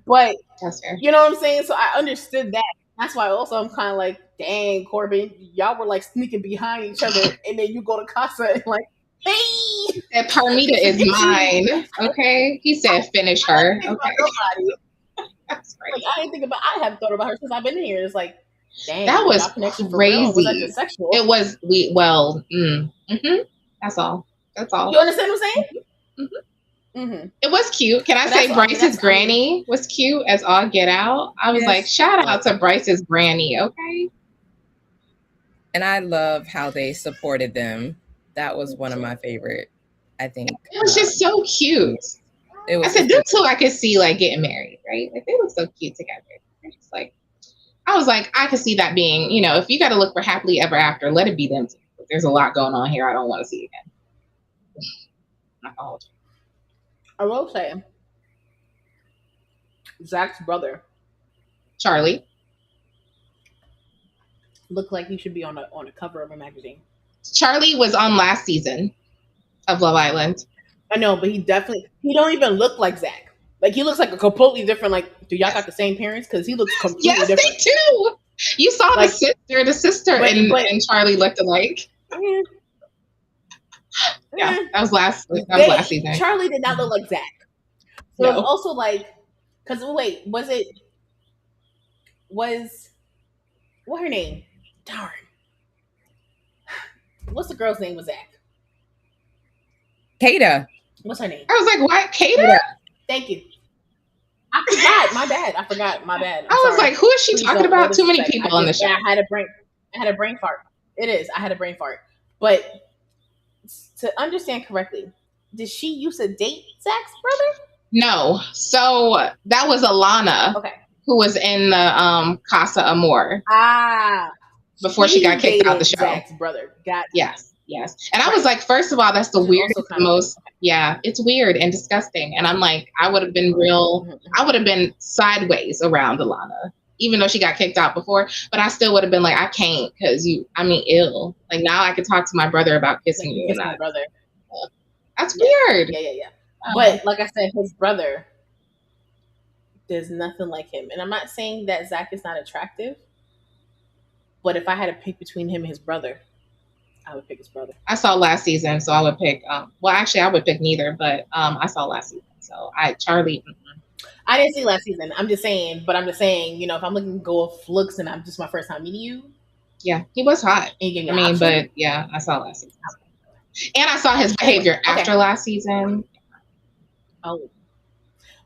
But, that's fair. You know what I'm saying? So I understood that. That's why also I'm kind of like, dang, Corbin, y'all were like sneaking behind each other, and then you go to Casa and like, hey, That Parmita is mine. Okay, he said finish her. Okay, nobody. that's right. Like I haven't thought about her since I've been here. It's like, dang, That was connection for real. Was that crazy. just sexual? It was That's all. That's all. You understand what I'm saying? Mm-hmm. It was cute. Can I say Bryce's granny was cute as all get out? I was like, shout out to Bryce's granny, okay? And I love how they supported them. That was one of my favorite, I think. It was just so cute. I said, them two I could see like getting married, right? Like they look so cute together. It's like, I was like, I could see that being, you know, if you got to look for happily ever after, let it be them two. There's a lot going on here I don't want to see again. Not all. I will say, Zach's brother, Charlie, looked like he should be on a cover of a magazine. Charlie was on last season of Love Island. I know, but he don't even look like Zach. Like he looks like a completely different. Like, do y'all got the same parents? Because he looks completely different. Yes, they do. You saw like, the sister, and Charlie looked alike. Yeah, that was last season. Charlie did not look like Zach. So it's also like, because wait, what her name? Darn. What's the girl's name with Zach? Kata. What's her name? I was like, what? Kata? Thank you. I forgot. My bad. I was like, who is she talking about? Too many people on the show. I had a brain fart. It is. I had a brain fart. But to understand correctly, did she used to date Zach's brother? No. So that was Alana. Okay. Who was in the Casa Amor. Before she got kicked out the show. Zach's brother. Yes. And I was like, first of all, that's the weirdest, it's weird and disgusting. And I'm like, I would have been sideways around Alana, even though she got kicked out before, but I still would have been like, I can't, because ill. Like now I could talk to my brother about kissing you. Kiss my brother. That's weird. Yeah. But like I said, his brother, there's nothing like him. And I'm not saying that Zach is not attractive, but if I had to pick between him and his brother, I would pick his brother. I saw last season, so I would pick. Actually, I would pick neither, but I saw last season, so Charlie. I didn't see last season. I'm just saying, you know, if I'm looking to go off looks and I'm just my first time meeting you. Yeah, he was hot. But yeah, I saw last season, and I saw his behavior after last season. Oh.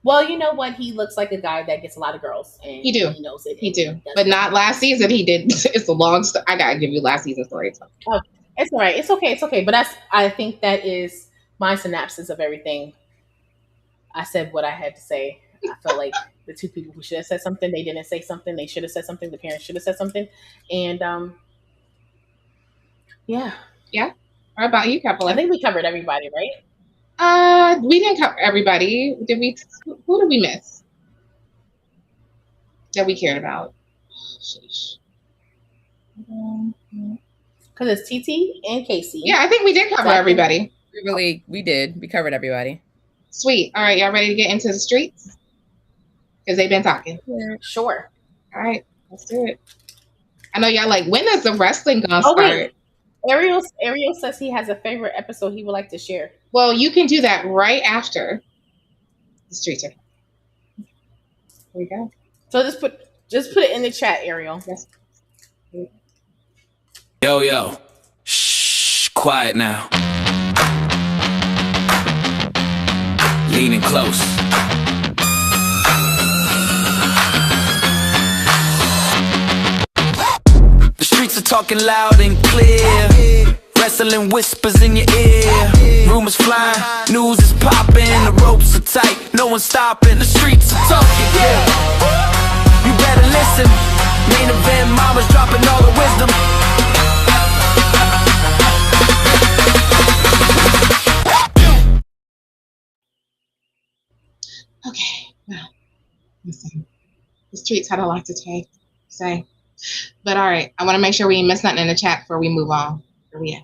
Well, you know what? He looks like a guy that gets a lot of girls. And he knows it. He do. But not last season. He did. It's a long story. I got to give you last season's story. Oh, it's all right. It's okay. But I think that is my synopsis of everything. I said what I had to say. I felt like the two people who should have said something, they didn't say something. They should have said something. The parents should have said something. And yeah. What about you, couple? I think we covered everybody, right? We didn't cover everybody. Did we? Who did we miss that we cared about? Because it's TT and Casey. Yeah, I think we did cover everybody. We did. We covered everybody. Sweet. All right, y'all ready to get into the streets? Because they've been talking. Yeah. Sure. All right, let's do it. I know y'all like, when is the wrestling gonna start? Wait. Ariel says he has a favorite episode he would like to share. Well, you can do that right after the streets are. Here we go. So just put it in the chat, Ariel. Yes. Yo. Shh, quiet now. Leaning close. The streets are talking loud and clear. Wrestling whispers in your ear. Rumors flying, news is popping. The ropes are tight, no one's stopping. The streets are talking, yeah. You better listen. Main event, mama's dropping all the wisdom. Okay, well, listen. The streets had a lot to say. But all right, I want to make sure we ain't miss nothing in the chat before we move on. Where we at?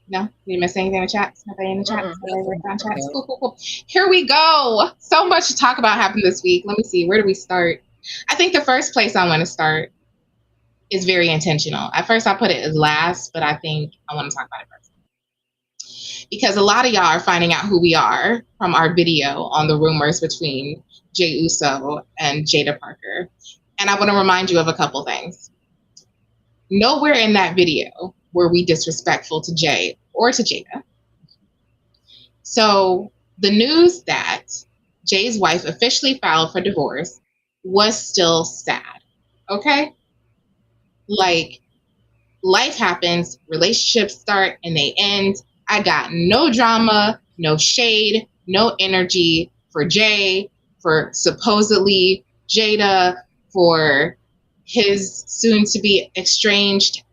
No? Did you miss anything in the chat? Nothing in the chat? Okay. Cool. Here we go. So much to talk about happened this week. Let me see. Where do we start? I think the first place I want to start is very intentional. At first, I put it as last, but I think I want to talk about it first. Because a lot of y'all are finding out who we are from our video on the rumors between Jey Uso and Jaida Parker. And I want to remind you of a couple things. Nowhere in that video were we disrespectful to Jey or to Jaida. So the news that Jey's wife officially filed for divorce was still sad. Okay? Like, life happens, relationships start and they end. I got no drama, no shade, no energy for Jey, for supposedly Jaida, for his soon-to-be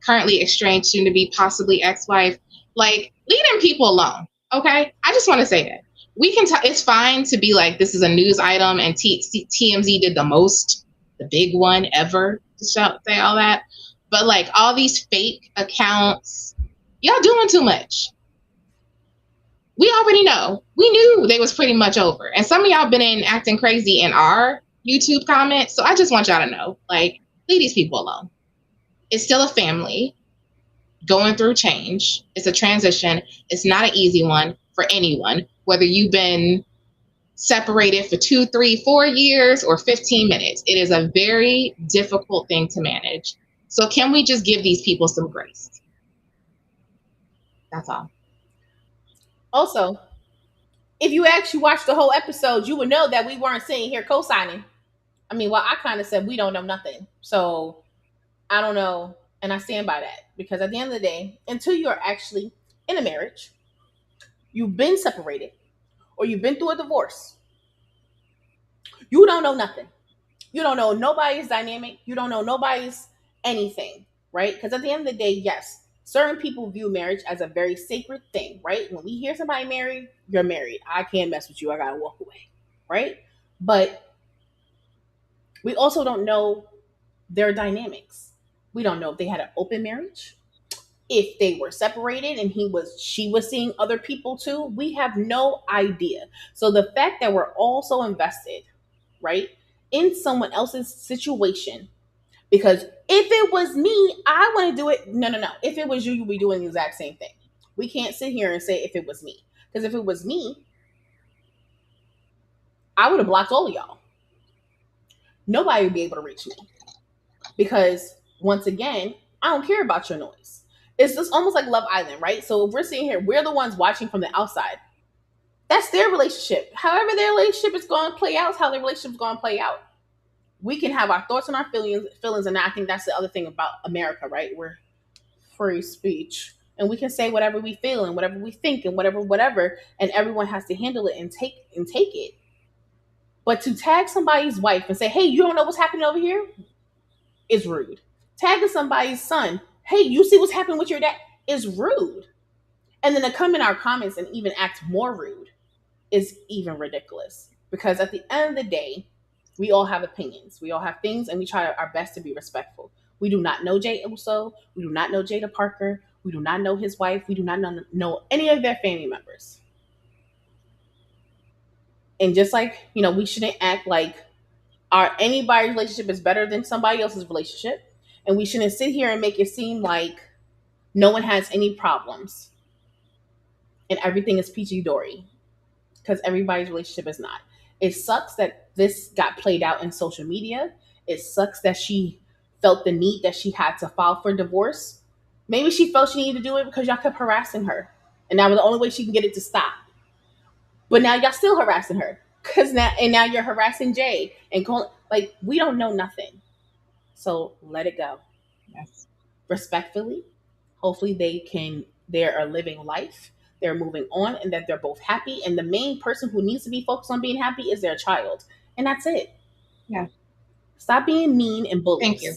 currently estranged, soon-to-be possibly ex-wife. Like, leave them people alone, okay? I just want to say that. We can. It's fine to be like, this is a news item, and TMZ did the most, the big one ever, to say all that. But like all these fake accounts, y'all doing too much. We already know. We knew they was pretty much over, and some of y'all been acting crazy in our YouTube comments. So I just want y'all to know, like, leave these people alone. It's still a family going through change. It's a transition. It's not an easy one for anyone, whether you've been separated for 2, 3, 4 years or 15 minutes. It is a very difficult thing to manage. So can we just give these people some grace? That's all. Also, if you actually watched the whole episode, you would know that we weren't sitting here co-signing. I mean, well, I kind of said we don't know nothing. So I don't know. And I stand by that, because at the end of the day, until you're actually in a marriage, you've been separated, or you've been through a divorce, you don't know nothing. You don't know nobody's dynamic. You don't know nobody's anything, right? Because at the end of the day, yes, certain people view marriage as a very sacred thing, right? When we hear somebody married, you're married. I can't mess with you. I gotta walk away, right? But we also don't know their dynamics. We don't know if they had an open marriage, if they were separated and she was seeing other people too. We have no idea. So the fact that we're all so invested, right, in someone else's situation, because if it was me, I want to do it. No. If it was you, you'd be doing the exact same thing. We can't sit here and say if it was me, because if it was me, I would have blocked all of y'all. Nobody would be able to reach me, because once again, I don't care about your noise. It's just almost like Love Island, right? So if we're sitting here, we're the ones watching from the outside. That's their relationship. However their relationship is going to play out is how their relationship is going to play out. We can have our thoughts and our feelings, and I think that's the other thing about America, right? We're free speech, and we can say whatever we feel and whatever we think and whatever, and everyone has to handle it and take it. But to tag somebody's wife and say, hey, you don't know what's happening over here, is rude. Tagging somebody's son, hey, you see what's happening with your dad, is rude. And then to come in our comments and even act more rude is even ridiculous. Because at the end of the day, we all have opinions. We all have things, and we try our best to be respectful. We do not know Jey Uso. We do not know Jaida Parker. We do not know his wife. We do not know any of their family members. And just like, we shouldn't act like anybody's relationship is better than somebody else's relationship. And we shouldn't sit here and make it seem like no one has any problems and everything is peachy-dory, because everybody's relationship is not. It sucks that this got played out in social media. It sucks that she felt the need that she had to file for divorce. Maybe she felt she needed to do it because y'all kept harassing her, and that was the only way she can get it to stop. But now y'all still harassing her, now you're harassing Jey and we don't know nothing. So let it go. Yes. Respectfully. Hopefully they are living life. They're moving on, and that they're both happy. And the main person who needs to be focused on being happy is their child. And that's it. Yeah. Stop being mean and bullies. Thank you.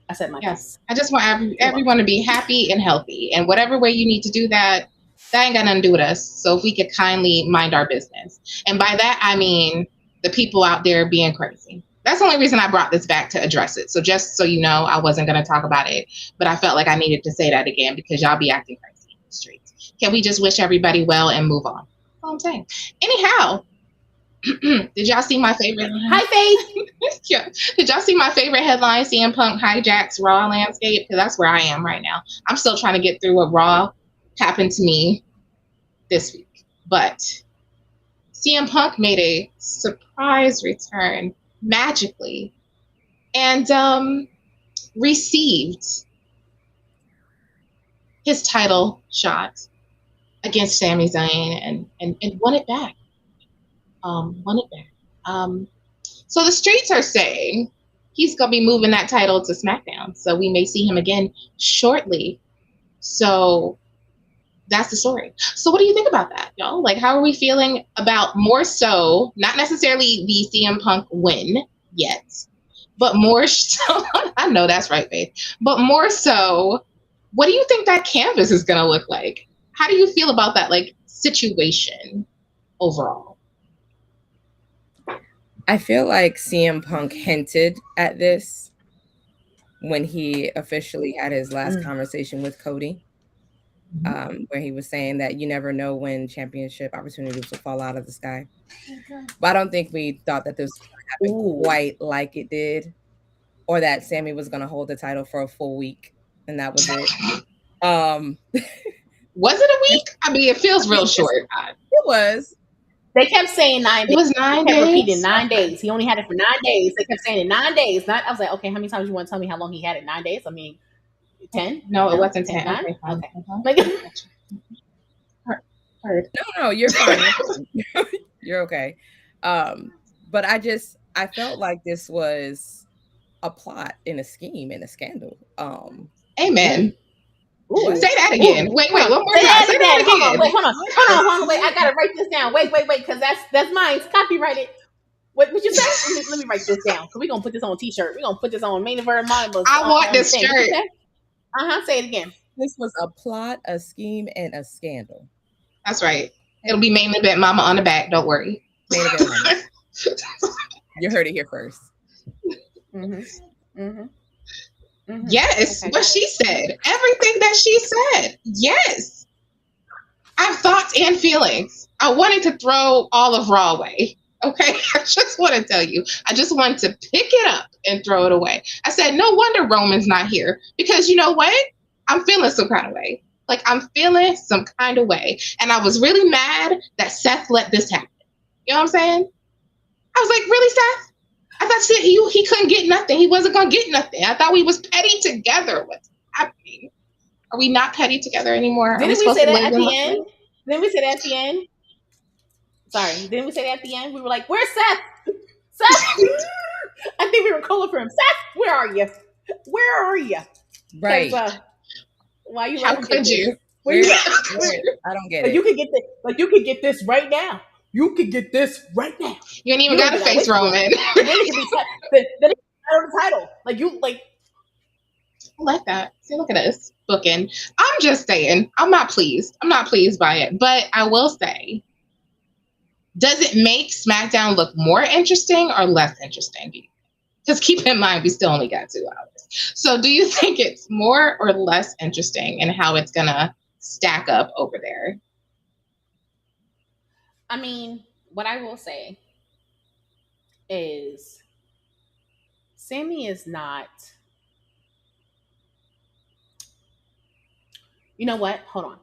I said my yes. I just want everyone to be happy and healthy. And whatever way you need to do that, that ain't got nothing to do with us. So if we could kindly mind our business. And by that, I mean the people out there being crazy. That's the only reason I brought this back, to address it. So just so you know, I wasn't going to talk about it, but I felt like I needed to say that again, because y'all be acting crazy. streets. Can we just wish everybody well and move on? That's all I'm saying. Anyhow, did y'all see my favorite? Hi, Faith. Yeah. Did y'all see my favorite headline? CM Punk hijacks Raw landscape, because that's where I am right now. I'm still trying to get through what Raw happened to me this week, but CM Punk made a surprise return magically and received his title shot against Sami Zayn and won it back. So the streets are saying he's going to be moving that title to SmackDown. So we may see him again shortly. So that's the story. So what do you think about that, y'all? Like, how are we feeling about more so, not necessarily the CM Punk win yet, but more so, I know that's right, Faith, but more so, what do you think that canvas is going to look like? How do you feel about that, like, situation overall? I feel like CM Punk hinted at this when he officially had his last conversation with Cody, where he was saying that you never know when championship opportunities will fall out of the sky. But I don't think we thought that this was going to happen quite like it did, or that Sammy was going to hold the title for a full week, and that was it. Was it a week? I mean, it feels real short. It was. They kept saying 9 days. It was 9 days. They kept repeating 9 days. He only had it for 9 days. They kept saying it 9 days. I was like, okay, how many times you want to tell me how long he had it? 9 days? I mean, 10? No, it wasn't 10. 9? Okay. Like, Heard. No, you're fine. You're okay. But I felt like this was a plot and a scheme and a scandal. Amen. Ooh. Say that again. Wait, one more time. Say that again. Hold on. Wait, I gotta write this down. Wait, because that's mine. It's copyrighted. What you say? Let me write this down. So we're gonna put this on a t-shirt. We're gonna put this on main event mine. I want this shirt. Say it again. This was a plot, a scheme, and a scandal. That's right. It'll be main event mama on the back. Don't worry. Main event mama. You heard it here first. Yes, what she said. Everything that she said. Yes. I have thoughts and feelings. I wanted to throw all of Raw away. Okay? I just want to tell you. I just wanted to pick it up and throw it away. I said, no wonder Roman's not here. Because you know what? I'm feeling some kind of way. Like, I'm feeling some kind of way. And I was really mad that Seth let this happen. You know what I'm saying? I was like, really, Seth? I thought he couldn't get nothing. He wasn't going to get nothing. I thought we was petty together. What's happening? Are we not petty together anymore? Didn't we say that at the end? Didn't we say that at the end? Sorry. Didn't we say that at the end? We were like, where's Seth? Seth! I think we were calling for him. Seth, where are you? Where are you? Right. Why you? How could you? Where you at? I don't get it. You could get this. Like, you could get this right now. You could get this right now. You ain't even got to face Roman. Then it could be the title. Like, you like. I like that. See, look at this booking. I'm just saying, I'm not pleased. I'm not pleased by it. But I will say, does it make SmackDown look more interesting or less interesting? Because keep in mind, we still only got 2 hours. So do you think it's more or less interesting in how it's going to stack up over there? I mean, what I will say is Sami is not. You know what? Hold on.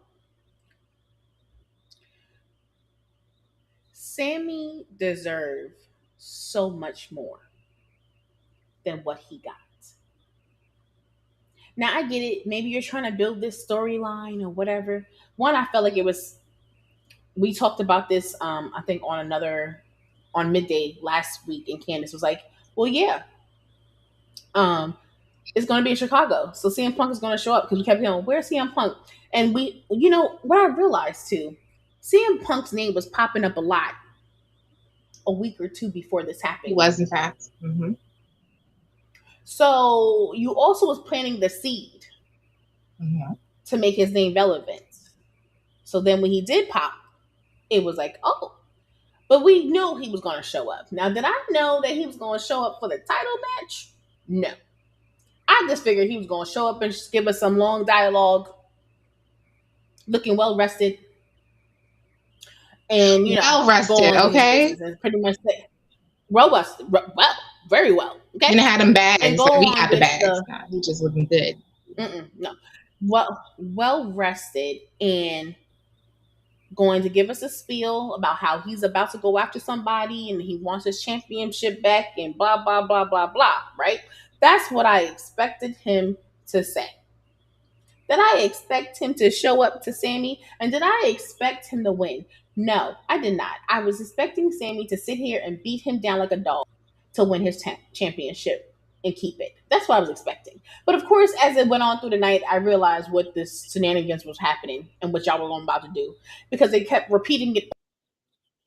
Sami deserved so much more than what he got. Now, I get it. Maybe you're trying to build this storyline or whatever. One, I felt like it was. We talked about this, I think, on Midday last week, and Candace was like, well, yeah. It's going to be in Chicago. So CM Punk is going to show up because we kept going, where's CM Punk? And we, you know, what I realized too, CM Punk's name was popping up a lot a week or 2 before this happened. He was, in fact. Mm-hmm. So you also was planting the seed to make his name relevant. So then when he did pop, it was like, oh. But we knew he was going to show up. Now, did I know that he was going to show up for the title match? No. I just figured he was going to show up and just give us some long dialogue looking well rested, and Well rested, going on okay? business and pretty much say, robust, well, very well, okay. You know, had them bags. And go Like, he on had the with bags. Nah, he just looking good. no, well rested, and going to give us a spiel about how he's about to go after somebody and he wants his championship back and blah blah blah blah blah. Right? That's what I expected him to say. Did I expect him to show up to Sami? And did I expect him to win? No, I did not. I was expecting Sami to sit here and beat him down like a dog to win his championship and keep it. That's what I was expecting. But of course, as it went on through the night, I realized what this shenanigans was happening and what y'all were about to do, because they kept repeating it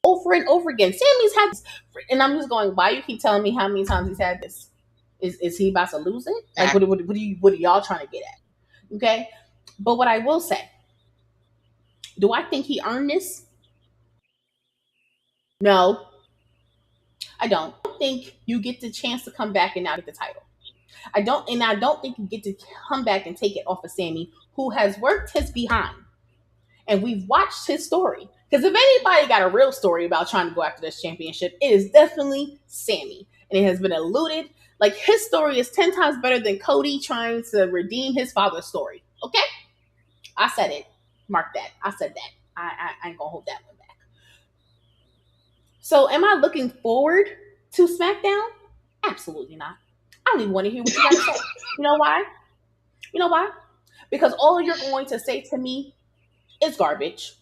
over and over again. Sami's had this, and I'm just going, why you keep telling me how many times he's had this? Is he about to lose it? Like, what are y'all trying to get at? Okay, but what I will say, do I think he earned this? No, I don't. I don't think you get the chance to come back and now get the title. I don't think you get to come back and take it off of Sami, who has worked his behind, and we've watched his story. Because if anybody got a real story about trying to go after this championship, it is definitely Sami, and it has been eluded. Like, his story is 10 times better than Cody trying to redeem his father's story. Okay? I said it. Mark that. I said that. I ain't gonna hold that one back. So am I looking forward to SmackDown? Absolutely not. I don't even want to hear what you got to say. You know why? You know why? Because all you're going to say to me is garbage.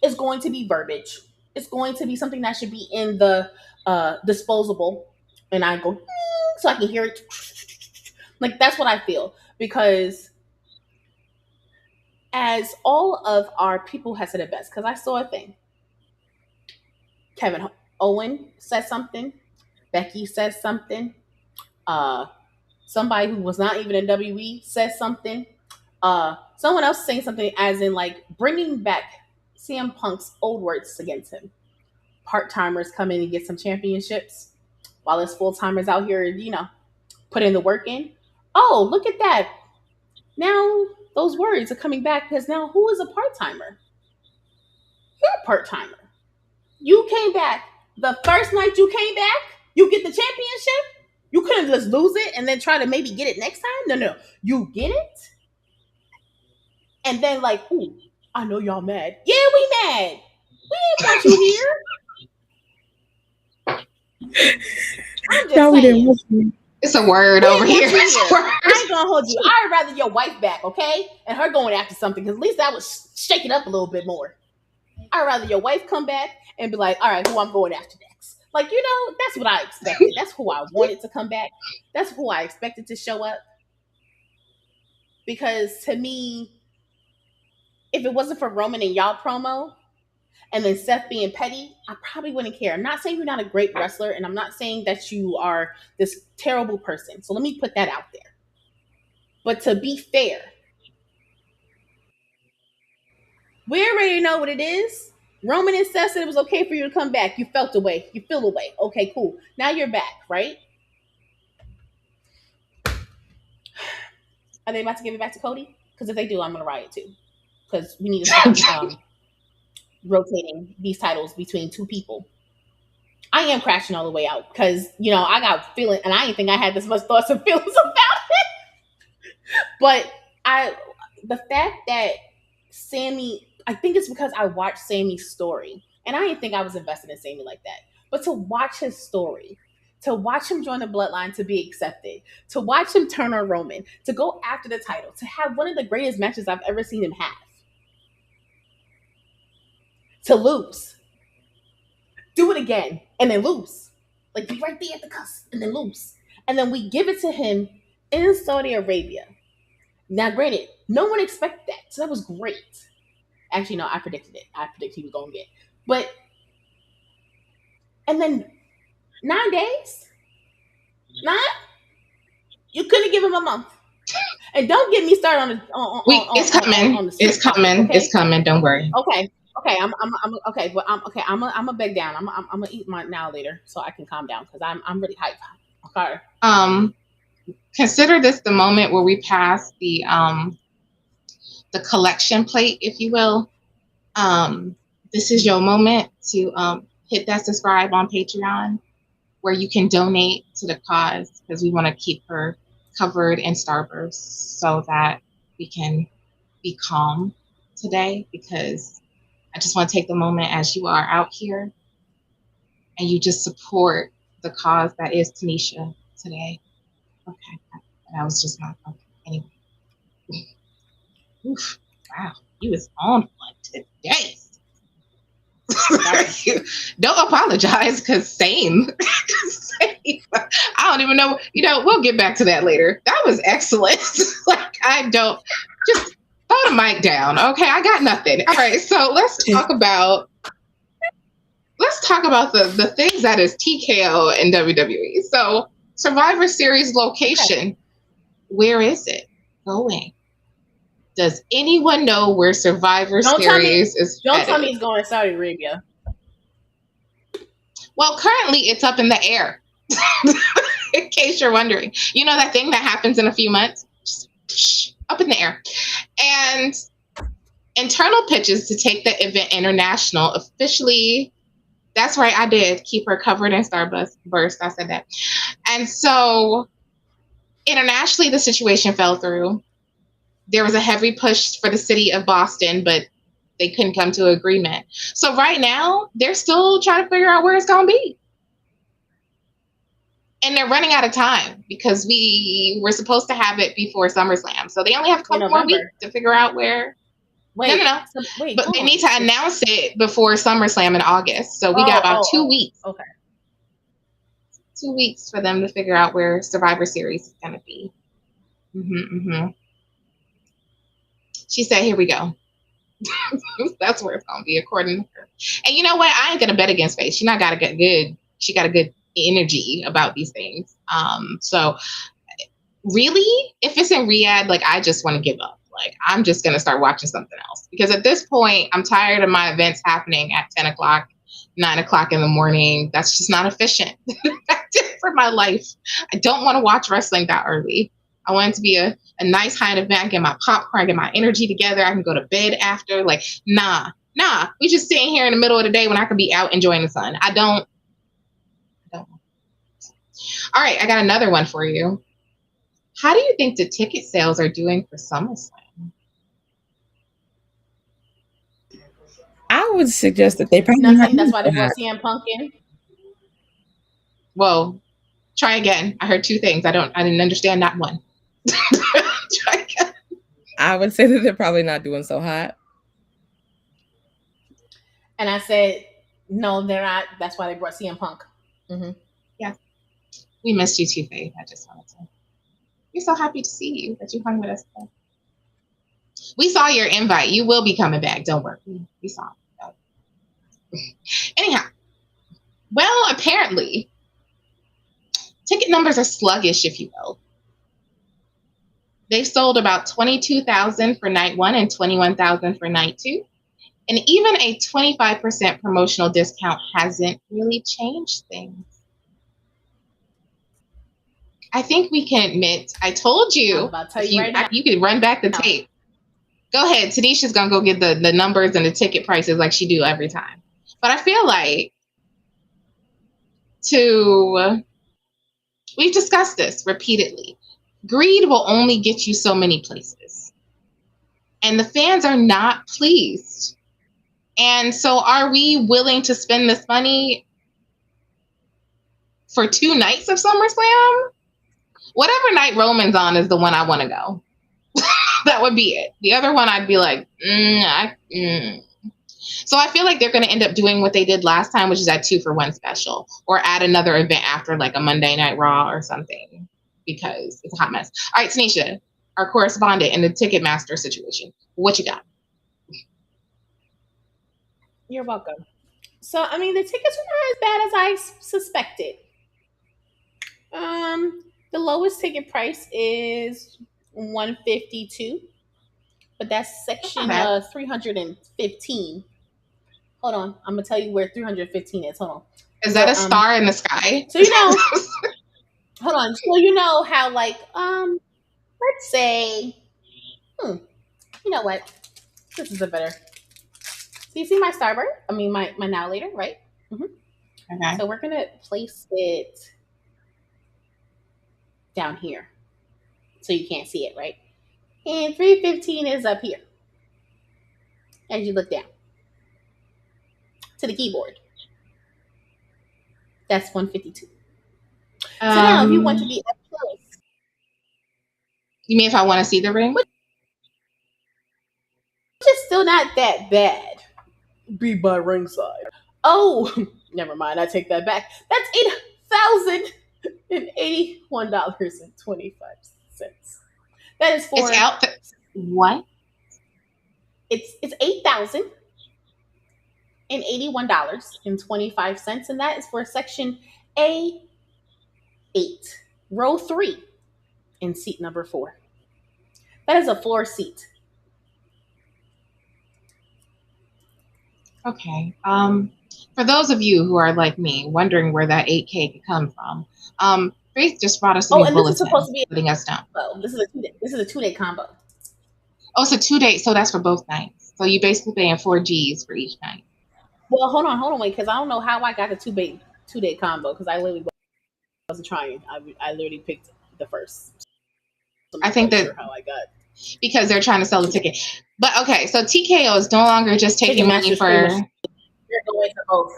It's going to be verbiage. It's going to be something that should be in the disposable. And I go, so I can hear it. Like, that's what I feel. Because as all of our people have said it best, because I saw a thing. Kevin Owen said something. Becky says something. Somebody who was not even in WWE says something. Someone else saying something as in, like, bringing back CM Punk's old words against him. Part-timers come in and get some championships, while his full-timers out here, putting the work in. Oh, look at that. Now those words are coming back, because now who is a part-timer? You're a part-timer. You came back. The first night you came back, you get the championship. You couldn't just lose it and then try to maybe get it next time. No. You get it. And then, like, ooh, I know y'all mad. Yeah, we mad. We didn't want you here. I'm just saying. It's a word over here. I ain't gonna hold you. I'd rather your wife back, okay? And her going after something, because at least that would shake it up a little bit more. I'd rather your wife come back and be like, all right, who I'm going after next. Like, that's what I expected. That's who I wanted to come back. That's who I expected to show up. Because to me, if it wasn't for Roman and y'all promo, and then Seth being petty, I probably wouldn't care. I'm not saying you're not a great wrestler, and I'm not saying that you are this terrible person. So let me put that out there. But to be fair, we already know what it is. Roman and Seth said it was okay for you to come back. You felt away. You feel away. Okay, cool. Now you're back, right? Are they about to give it back to Cody? Because if they do, I'm going to riot too. Because we need to start rotating these titles between two people. I am crashing all the way out because, I got feeling, and I didn't think I had this much thoughts and feelings about it. But the fact that Sami, I think it's because I watched Sami's story, and I didn't think I was invested in Sami like that. But to watch his story, to watch him join the bloodline, to be accepted, to watch him turn on Roman, to go after the title, to have one of the greatest matches I've ever seen him have, to lose, do it again, and then lose. Like, be right there at the cusp, and then lose. And then we give it to him in Saudi Arabia. Now, granted, no one expected that, so that was great. Actually, no, I predicted it. I predicted he was going to get. But, and then 9 days? 9? You couldn't give him a month. And don't get me started on it's coming. It's coming. Okay? It's coming. Don't worry. Okay. I'm okay. But I'm gonna beg down. I'm gonna eat my now later so I can calm down because I'm really hyped. Okay. Consider this the moment where we pass the the collection plate, if you will. This is your moment to hit that subscribe on Patreon, where you can donate to the cause, because we want to keep her covered in Starburst so that we can be calm today, because I just want to take the moment as you are out here and you just support the cause that is Tanisha today. Okay. That was just not okay. Anyway. Oof, wow. You was on one today. Don't apologize, because same. Same. I don't even know. We'll get back to that later. That was excellent. Like, I don't, just throw the mic down. Okay, I got nothing. All right, so let's talk about the things that is TKO in WWE. So Survivor Series location, where is it going? Does anyone know where Survivor Series is Don't headed? tell me it's going to Saudi Arabia. Well, currently it's up in the air. In case you're wondering. You know that thing that happens in a few months? Just up in the air. And internal pitches to take the event international officially. That's right, I did. Keep her covered in Starburst. I said that. And so internationally, the situation fell through. There was a heavy push for the city of Boston, but they couldn't come to an agreement. So right now, they're still trying to figure out where it's going to be. And they're running out of time, because we were supposed to have it before SummerSlam. So they only have a couple more weeks to figure out where. Wait, no. But they need to announce it before SummerSlam in August. So we got about 2 weeks. Okay. 2 weeks for them to figure out where Survivor Series is going to be. She said, here we go. That's where it's going to be, according to her. And you know what? I ain't going to bet against Faith. She got a good energy about these things. So really, if it's in Riyadh, like, I just want to give up. Like, I'm just going to start watching something else, because at this point, I'm tired of my events happening at 10 o'clock, 9 o'clock in the morning. That's just not efficient for my life. I don't want to watch wrestling that early. I want it to be a nice high event, get my popcorn, get my energy together. I can go to bed after. Like, nah. We just sitting here in the middle of the day when I could be out enjoying the sun. I don't. All right, I got another one for you. How do you think the ticket sales are doing for SummerSlam? I would suggest that they probably Nothing. That's why they brought CM Punk in. Whoa. Try again. I heard two things. I didn't understand not one. Try again. I would say that they're probably not doing so hot. And I said, no, they're not. That's why they brought CM Punk. Mm-hmm. Yeah. We missed you too, Faith. I just wanted to. We're so happy to see you that you hung with us today. We saw your invite. You will be coming back. Don't worry. We saw it. Anyhow. Well, apparently, ticket numbers are sluggish, if you will. They've sold about 22,000 for night 1 and 21,000 for night 2. And even a 25% promotional discount hasn't really changed things. I think we can admit, I told you, I'm about to tell you right now. You could run back the tape. Go ahead. Tanisha's going to go get the numbers and the ticket prices like she do every time. But I feel like we've discussed this repeatedly. Greed will only get you so many places. And the fans are not pleased. And so are we willing to spend this money for 2 nights of SummerSlam? Whatever night Roman's on is the one I want to go. That would be it. The other one I'd be like, So I feel like they're going to end up doing what they did last time, which is that 2-for-1 special, or add another event after, like a Monday Night Raw or something, because it's a hot mess. All right, Tanisha, our correspondent in the Ticketmaster situation. What you got? You're welcome. So, I mean, the tickets are not as bad as I suspected. The lowest ticket price is $152, but that's section 315. Hold on, I'm gonna tell you where 315 is. Hold on. Is that a star in the sky? So you know, hold on. So you know how, like, let's say, You know what? This is a better. So you see my starboard? I mean, my now later, right? Mm-hmm. Okay. So we're going to place it down here so you can't see it, right? And 315 is up here as you look down to the keyboard. That's 152. So now if you want to be up close. You mean if I want to see the ring? Which is still not that bad. Be by ringside. Oh, never mind. I take that back. That's $8,081.25. That is for It's out. What? It's $8,081.25, and that is for section A8, row 3, in seat number 4. That is a floor seat. Okay. For those of you who are like me, wondering where that 8K could come from, Faith just brought us a new and bulletin, this is supposed to be letting us know. This is a 2-day combo. Oh, it's a 2-day, so that's for both nights. So you basically paying 4 G's for each night. Well, hold on, wait, because I don't know how I got the 2-day combo, because I literally wasn't trying. I literally picked the first. So I think that sure how I got, because they're trying to sell the ticket. But okay, so TKO is no longer just taking money for. You're going for both.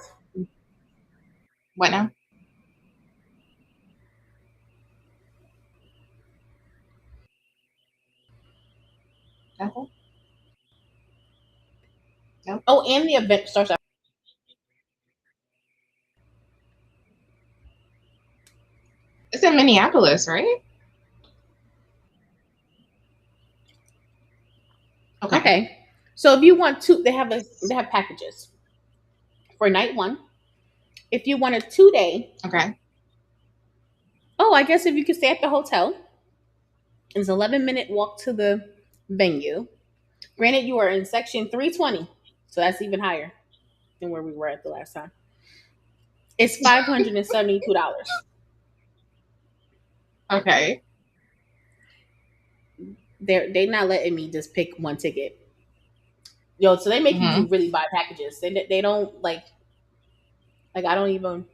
What now? Nothing? Nope. Oh, and the event starts out. It's in Minneapolis, right? Okay. So if you want to, they have packages for night 1. If you want a 2-day, okay. Oh, I guess if you could stay at the hotel, it's an 11-minute walk to the venue. Granted, you are in section 320, so that's even higher than where we were at the last time. It's $572. Okay. They're not letting me just pick one ticket. Yo, so they make you really buy packages. They don't like I don't even.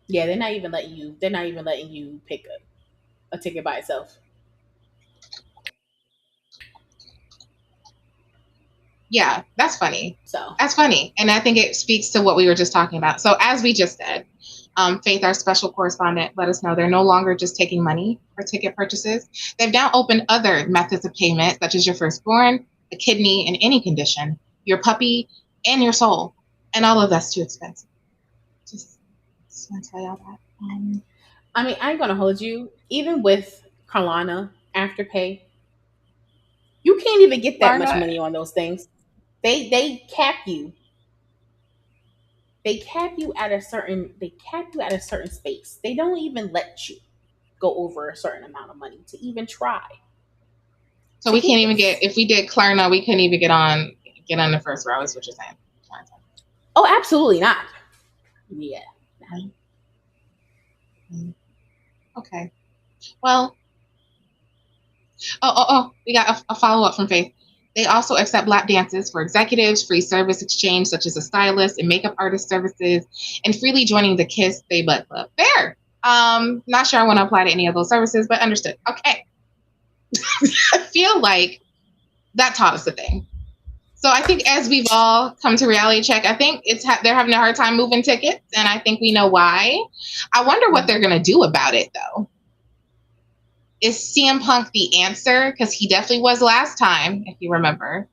Yeah, they're not even letting you pick a ticket by itself. Yeah, that's funny. So that's funny, and I think it speaks to what we were just talking about. So as we just said, Faith, our special correspondent, let us know they're no longer just taking money for ticket purchases. They've now opened other methods of payment, such as your firstborn, a kidney in any condition, your puppy, and your soul. And all of that's too expensive. Just want to tell y'all that. I mean, I ain't going to hold you. Even with Carlana Afterpay, you can't even get that much money on those things. They cap you. They cap you at a certain space. They don't even let you go over a certain amount of money to even try. So we can't even get, if we did Klarna, we couldn't even get on the first row, is what you're saying. Oh, absolutely not. Yeah. Okay. Well, we got a follow-up from Faith. They also accept lap dances for executives, free service exchange, such as a stylist and makeup artist services, and freely joining the Kiss They Butt Club. Fair. Not sure I want to apply to any of those services, but understood. Okay. I feel like that taught us a thing. So I think as we've all come to reality check, I think they're having a hard time moving tickets, and I think we know why. I wonder what they're going to do about it, though. Is CM Punk the answer? Because he definitely was last time, if you remember.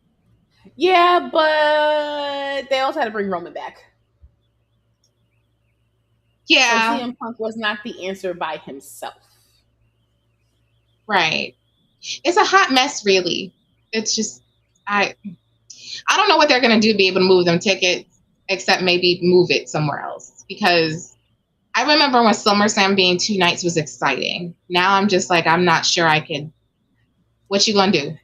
Yeah, but they also had to bring Roman back. Yeah. So CM Punk was not the answer by himself. Right. It's a hot mess, really. It's just, I don't know what they're going to do to be able to move them tickets, except maybe move it somewhere else. Because I remember when SummerSlam being 2 nights was exciting. Now I'm just like, I'm not sure I can. What you gonna do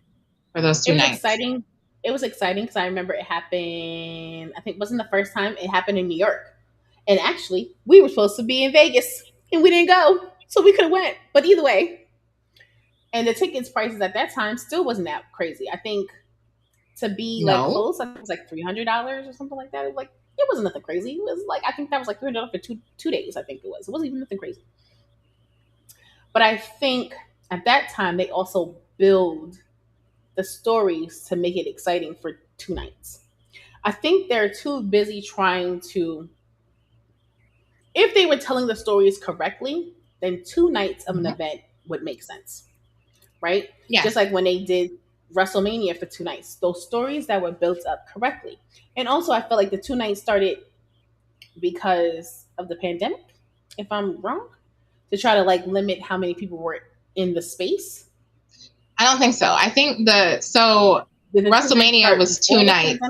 for those 2 nights? Exciting. It was exciting because I remember it happened. I think it wasn't the first time. It happened in New York, and actually, we were supposed to be in Vegas, and we didn't go, so we could have went. But either way, And the tickets prices at that time still wasn't that crazy. I think to be No. like close, I think it was like $300 or something like that. It was like, it wasn't nothing crazy. It was like, I think that was like $300 for two days. I think it was. It wasn't even nothing crazy. But I think at that time they also build the stories to make it exciting for 2 nights. I think they're too busy trying to. If they were telling the stories correctly, then 2 nights of an event would make sense, right? Yeah. Just like when they did WrestleMania for 2 nights, those stories that were built up correctly. And also, I feel like the 2 nights started because of the pandemic, if I'm wrong, to try to like limit how many people were in the space. I don't think so. I think WrestleMania was 2 nights.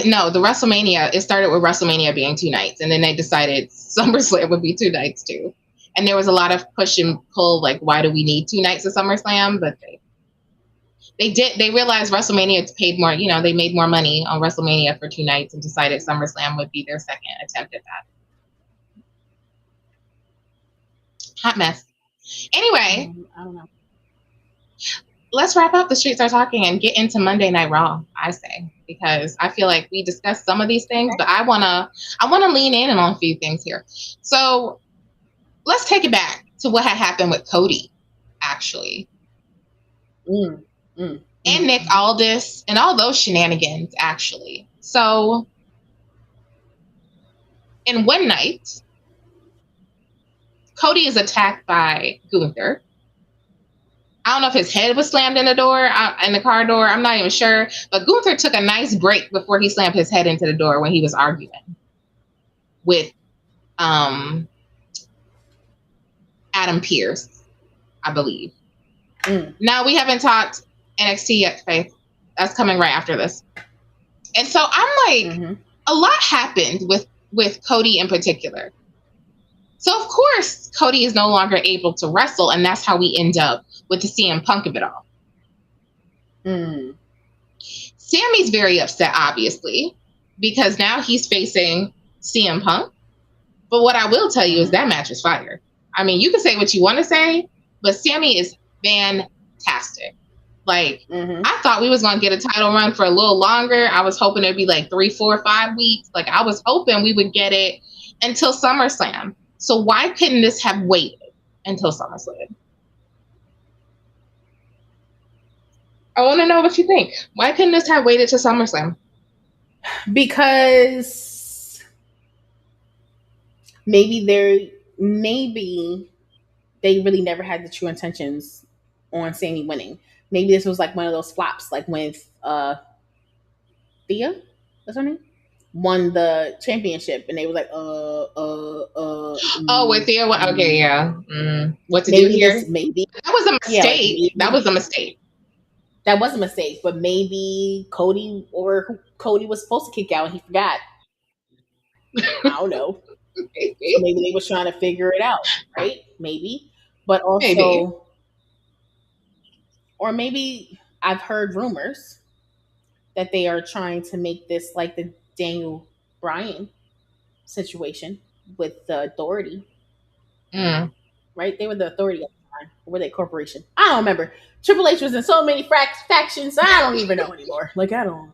No, the WrestleMania, it started with WrestleMania being 2 nights, and then they decided SummerSlam would be 2 nights too. And there was a lot of push and pull, like, why do we need 2 nights of SummerSlam? But they realized WrestleMania paid more, they made more money on WrestleMania for 2 nights and decided SummerSlam would be their second attempt at that. Hot mess. Anyway, I don't know. Let's wrap up the Streets Are Talking and get into Monday Night Raw, I say, because I feel like we discussed some of these things, but I wanna lean in on a few things here. So let's take it back to what had happened with Cody, actually. And Nick Aldis and all those shenanigans, actually. So in one night, Cody is attacked by Gunther. I don't know if his head was slammed in the door, in the car door. I'm not even sure. But Gunther took a nice break before he slammed his head into the door when he was arguing with Adam Pearce, I believe. Now, we haven't talked NXT yet, Faith. That's coming right after this. And so I'm like, a lot happened with Cody in particular. So, of course, Cody is no longer able to wrestle, and that's how we end up with the CM Punk of it all. Sammy's very upset, obviously, because now he's facing CM Punk. But what I will tell you is that match is fire. I mean, you can say what you want to say, but Sami is fantastic. Like, I thought we was going to get a title run for a little longer. I was hoping it'd be like 3, 4, 5 weeks. Like, I was hoping we would get it until SummerSlam. So why couldn't this have waited until SummerSlam? I want to know what you think. Why couldn't this have waited to SummerSlam? Because maybe they really never had the true intentions on Sami winning. Maybe this was like one of those flops, like when Thea, what's her name, won the championship, and they were like, Oh, with Thea, okay, yeah. What to do here? Maybe that was a mistake. Yeah, that was a mistake. That was a mistake, but maybe Cody was supposed to kick out and he forgot. I don't know. Maybe they was trying to figure it out, right? Maybe. But also, or maybe I've heard rumors that they are trying to make this like the Daniel Bryan situation with the Authority. Right? They were the Authority at the time. Or were they a corporation? I don't remember. Triple H was in so many factions, I don't even know anymore. Like, I don't.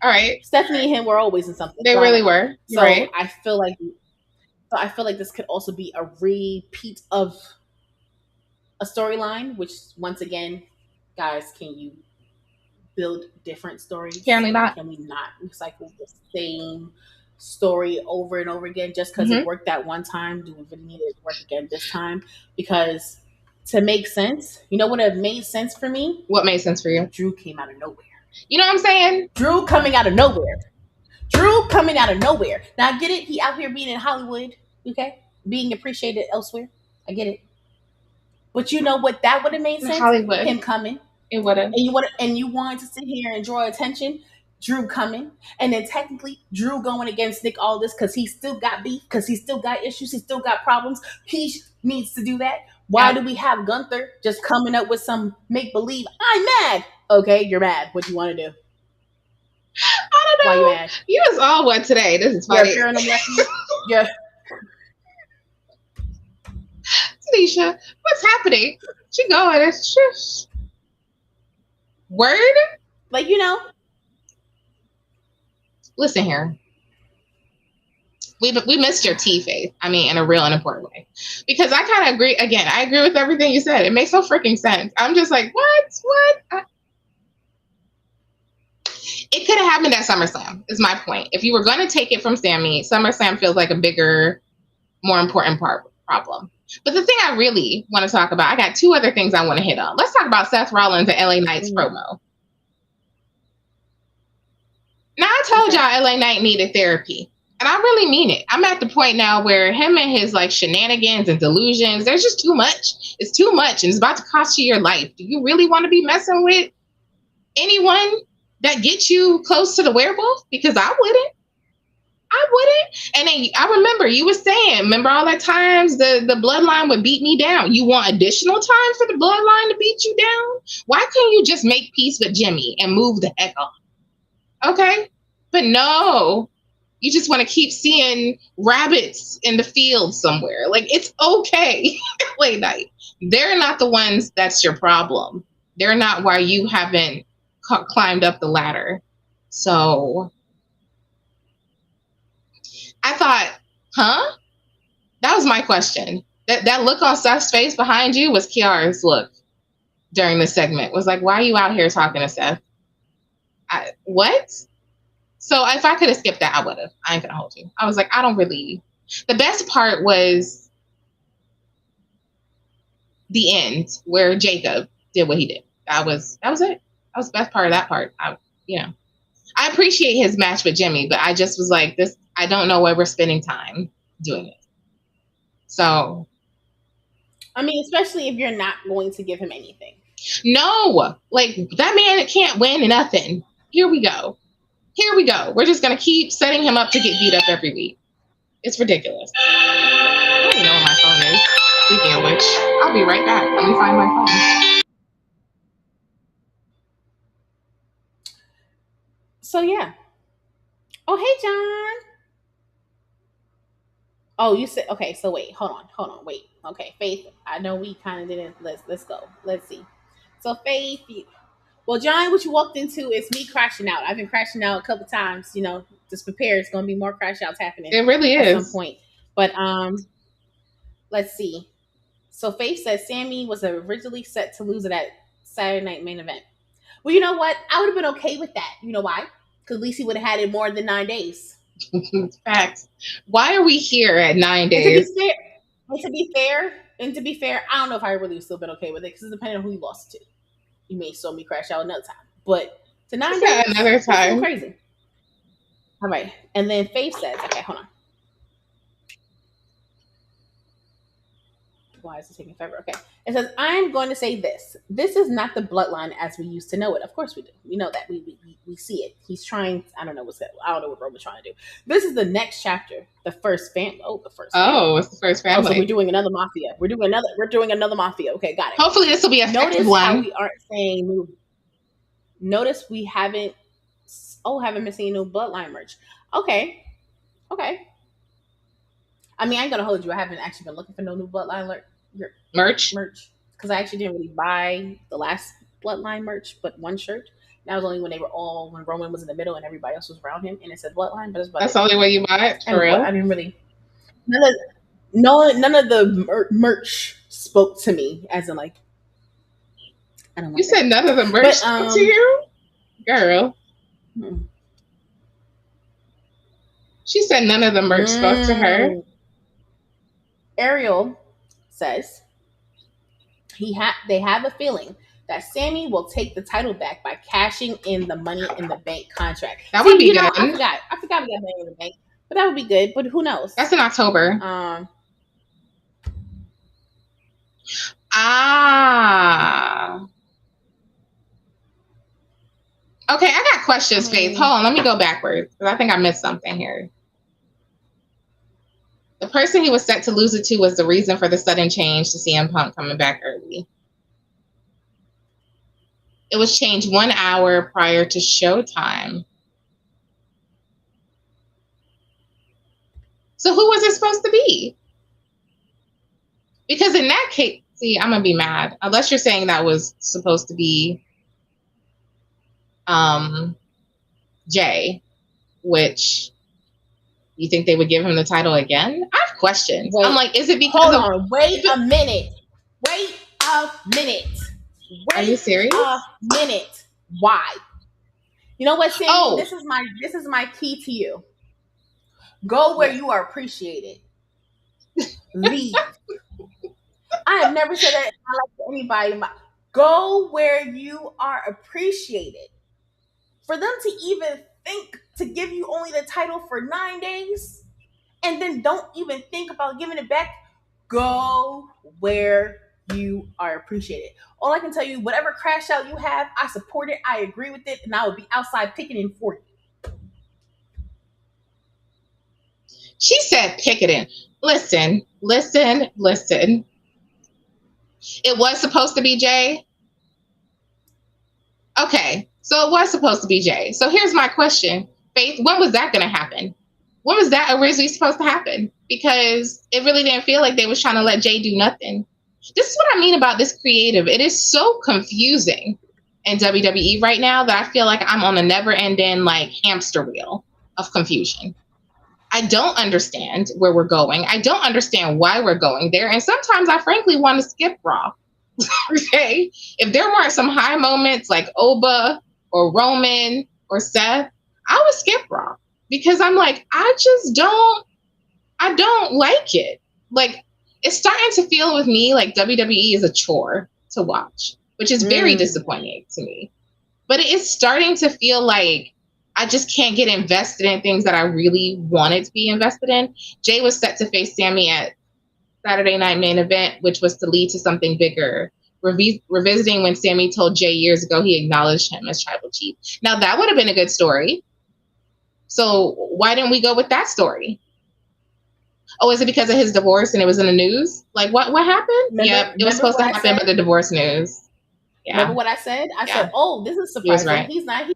All right. Stephanie and him were always in something. They really were. So right. I feel like this could also be a repeat of a storyline, which once again, guys, can you build different stories? Can we not recycle the same story over and over again just because it worked that one time? Do we really need it to work again this time? Because to make sense, you know what have made sense for me? What made sense for you? Drew came out of nowhere. You know what I'm saying? Drew coming out of nowhere. Now I get it. He out here being in Hollywood, okay? Being appreciated elsewhere. I get it. But you know what? That would have made sense. Hollywood. Him coming. It would have. And you wanted to sit here and draw attention. Drew coming. And then technically Drew going against Nick Aldis because he still got beef, because he still got issues, he still got problems. He needs to do that. Why do we have Gunther just coming up with some make-believe? I'm mad. Okay, you're mad. What do you want to do? I don't know. Why you mad? You was all what today? This is funny. Yeah. Alicia, what's happening? She going, it's just word? Like, you know. Listen here. We missed your tea, Faith. I mean, in a real and important way. Because I kind of agree. Again, I agree with everything you said. It makes no freaking sense. I'm just like, what? It could have happened at SummerSlam, is my point. If you were going to take it from Sami, SummerSlam feels like a bigger, more important problem. But the thing I really want to talk about, I got two other things I want to hit on. Let's talk about Seth Rollins and LA Knight's promo. Now, I told y'all LA Knight needed therapy. And I really mean it. I'm at the point now where him and his like shenanigans and delusions, there's just too much. It's too much and it's about to cost you your life. Do you really want to be messing with anyone that gets you close to the werewolf? Because I wouldn't. And then I remember you were saying, remember all that times the bloodline would beat me down. You want additional time for the bloodline to beat you down? Why couldn't you just make peace with Jimmy and move the heck on? Okay? But no. You just want to keep seeing rabbits in the field somewhere. Like, it's okay. LA Knight. They're not the ones that's your problem. They're not why you haven't climbed up the ladder. So I thought, huh? That was my question. That look on Seth's face behind you was Kiara's look during the segment. Was like, why are you out here talking to Seth? What? So if I could have skipped that, I would have. I ain't gonna hold you. I was like, I don't really. The best part was the end where Jacob did what he did. That was it. That was the best part of that part. I appreciate his match with Jimmy, but I just was like, this. I don't know why we're spending time doing it. So, I mean, especially if you're not going to give him anything. No, like that man can't win nothing. Here we go. We're just going to keep setting him up to get beat up every week. It's ridiculous. I don't know where my phone is. Speaking of which, I'll be right back. Let me find my phone. So, yeah. Oh, hey, John. Oh, you said, okay, so wait, hold on, wait. Okay, Faith, I know we kind of didn't, let's go. Let's see. So, Faith, well, John, what you walked into is me crashing out. I've been crashing out a couple times, just prepare. It's going to be more crash outs happening. It really is. At some point. But let's see. So Faith says Sami was originally set to lose at that Saturday night main event. Well, you know what? I would have been okay with that. You know why? Because at least he would have had it more than 9 days. Facts. Why are we here at 9 days? And to be fair, I don't know if I really still been okay with it because it's depending on who you lost to. You may saw me crash out another time, but to 9 days, another time, crazy. All right, and then Faith says, "Okay, hold on. Why is it taking forever?" Okay, it says, "I'm going to say this. This is not the bloodline as we used to know it. Of course we do. We know that. We see it. He's trying. I don't know what Roman's trying to do. This is the next chapter. The first family. Oh, the first. Oh, it's the first family. Oh, so we're doing another mafia. We're doing another mafia. Okay, got it. Hopefully this will be a notice one. How we aren't saying new. Notice we haven't been seeing new bloodline merch. Okay. I mean, I ain't gonna hold you. I haven't actually been looking for no new bloodline merch because I actually didn't really buy the last bloodline merch, but one shirt. That was only when Roman was in the middle and everybody else was around him, and it said bloodline. But that's the only way you buy it for real. I didn't really. None of the merch spoke to me as in like. I don't. You said none of the merch spoke to you, girl. Hmm. She said none of the merch spoke to her. Ariel says they have a feeling that Sami will take the title back by cashing in the Money in the Bank contract. That would be good. I forgot we got Money in the Bank, but that would be good. But who knows? That's in October. Okay, I got questions, Faith. Hold on, let me go backwards because I think I missed something here. The person he was set to lose it to was the reason for the sudden change to CM Punk coming back early. It was changed 1 hour prior to showtime. So who was it supposed to be? Because in that case, see, I'm gonna be mad. Unless you're saying that was supposed to be Jey, which you think they would give him the title again? I have questions. Wait, I'm like, is it because wait a minute. Wait a minute. Are you serious? A minute. Why? You know what, Sammy? Oh. This is my key to you. Go where you are appreciated. Leave. I have never said that to anybody. Go where you are appreciated. For them to even think to give you only the title for 9 days and then don't even think about giving it back, go where you are appreciated. All I can tell you, whatever crash out you have, I support it, I agree with it, and I would be outside picketing for you. She said picketing. Listen. It was supposed to be Jey. Okay, so it was supposed to be Jey. So here's my question. Faith, when was that going to happen? When was that originally supposed to happen? Because it really didn't feel like they was trying to let Jey do nothing. This is what I mean about this creative. It is so confusing in WWE right now that I feel like I'm on a never-ending like hamster wheel of confusion. I don't understand where we're going. I don't understand why we're going there. And sometimes I frankly want to skip Raw. Okay? If there weren't some high moments like Oba or Roman or Seth, I would skip Raw. Because I'm like, I don't like it. Like, it's starting to feel with me like WWE is a chore to watch, which is very disappointing to me. But it is starting to feel like I just can't get invested in things that I really wanted to be invested in. Jey was set to face Sami at Saturday Night Main Event, which was to lead to something bigger. Revisiting when Sami told Jey years ago he acknowledged him as Tribal Chief. Now, that would have been a good story. So why didn't we go with that story? Oh, is it because of his divorce and it was in the news? Like, what happened? It was supposed to happen, but the divorce news. Yeah. Remember what I said? I said, oh, this is surprising. Right. He's not here.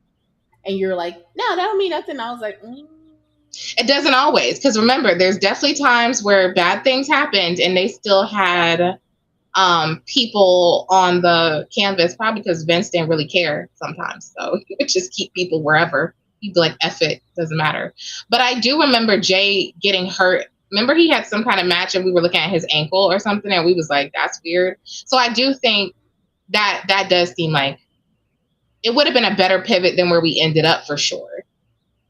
And you're like, no, that don't mean nothing. I was like, It doesn't always. Because remember, there's definitely times where bad things happened and they still had people on the canvas, probably because Vince didn't really care sometimes. So he would just keep people wherever. He'd be like, F it, doesn't matter. But I do remember Jey getting hurt. Remember he had some kind of match and we were looking at his ankle or something and we was like, that's weird. So I do think that does seem like it would have been a better pivot than where we ended up for sure.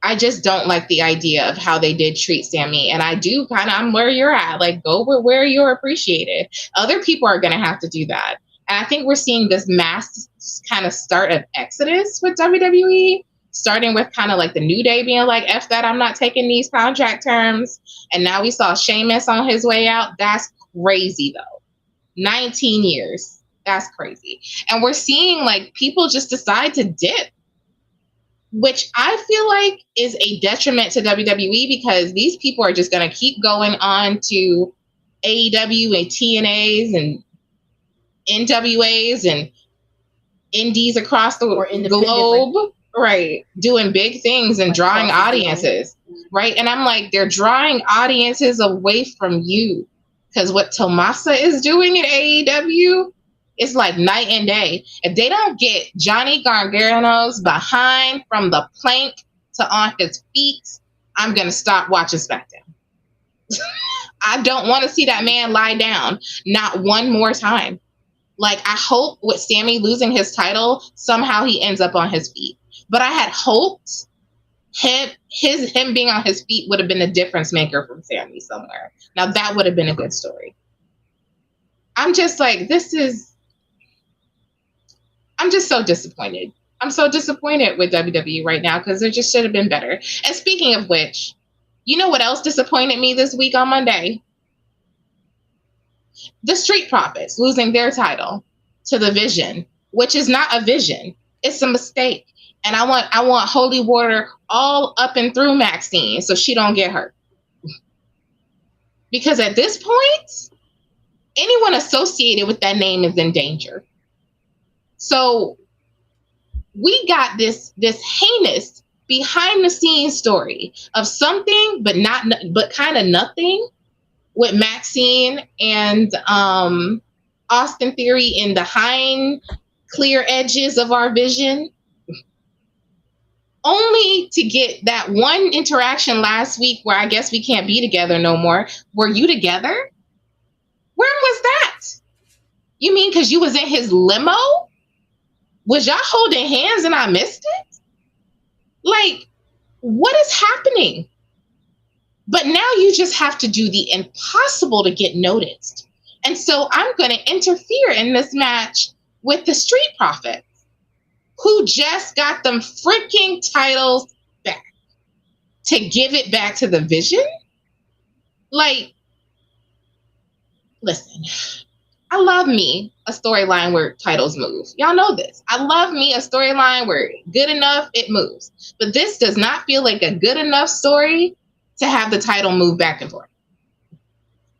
I just don't like the idea of how they did treat Sami. And I do I'm where you're at. Like, go where you're appreciated. Other people are going to have to do that. And I think we're seeing this mass kind of start of exodus with WWE, starting with kind of like the New Day being like, F that, I'm not taking these contract terms. And now we saw Sheamus on his way out. That's crazy, though. 19 years. That's crazy. And we're seeing like people just decide to dip, which I feel like is a detriment to WWE because these people are just going to keep going on to AEW and TNAs and NWAs and indies across the globe, right? Doing big things and drawing audiences, right? And I'm like, they're drawing audiences away from you because what Tomasa is doing in AEW, it's like night and day. If they don't get Johnny Gargano's behind from the plank to on his feet, I'm going to stop watching SmackDown. I don't want to see that man lie down. Not one more time. Like, I hope with Sami losing his title, somehow he ends up on his feet. But I had hoped him being on his feet would have been a difference maker from Sami somewhere. Now, that would have been a good story. I'm just like, I'm just so disappointed. I'm so disappointed with WWE right now because there just should have been better. And speaking of which, you know what else disappointed me this week on Monday? The Street Profits losing their title to the Vision, which is not a vision. It's a mistake. And I want holy water all up and through Maxine so she don't get hurt. Because at this point, anyone associated with that name is in danger. So we got this heinous behind the scenes story of something, but kind of nothing with Maxine and Austin Theory in the hind clear edges of our vision, only to get that one interaction last week where I guess we can't be together no more. Were you together? When was that? You mean because you was in his limo? Was y'all holding hands and I missed it? Like, what is happening? But now you just have to do the impossible to get noticed. And so I'm going to interfere in this match with the Street Profits, who just got them freaking titles back to give it back to the Vision. Like, listen, I love me a storyline where titles move. Y'all know this. I love me a storyline where good enough, it moves. But this does not feel like a good enough story to have the title move back and forth.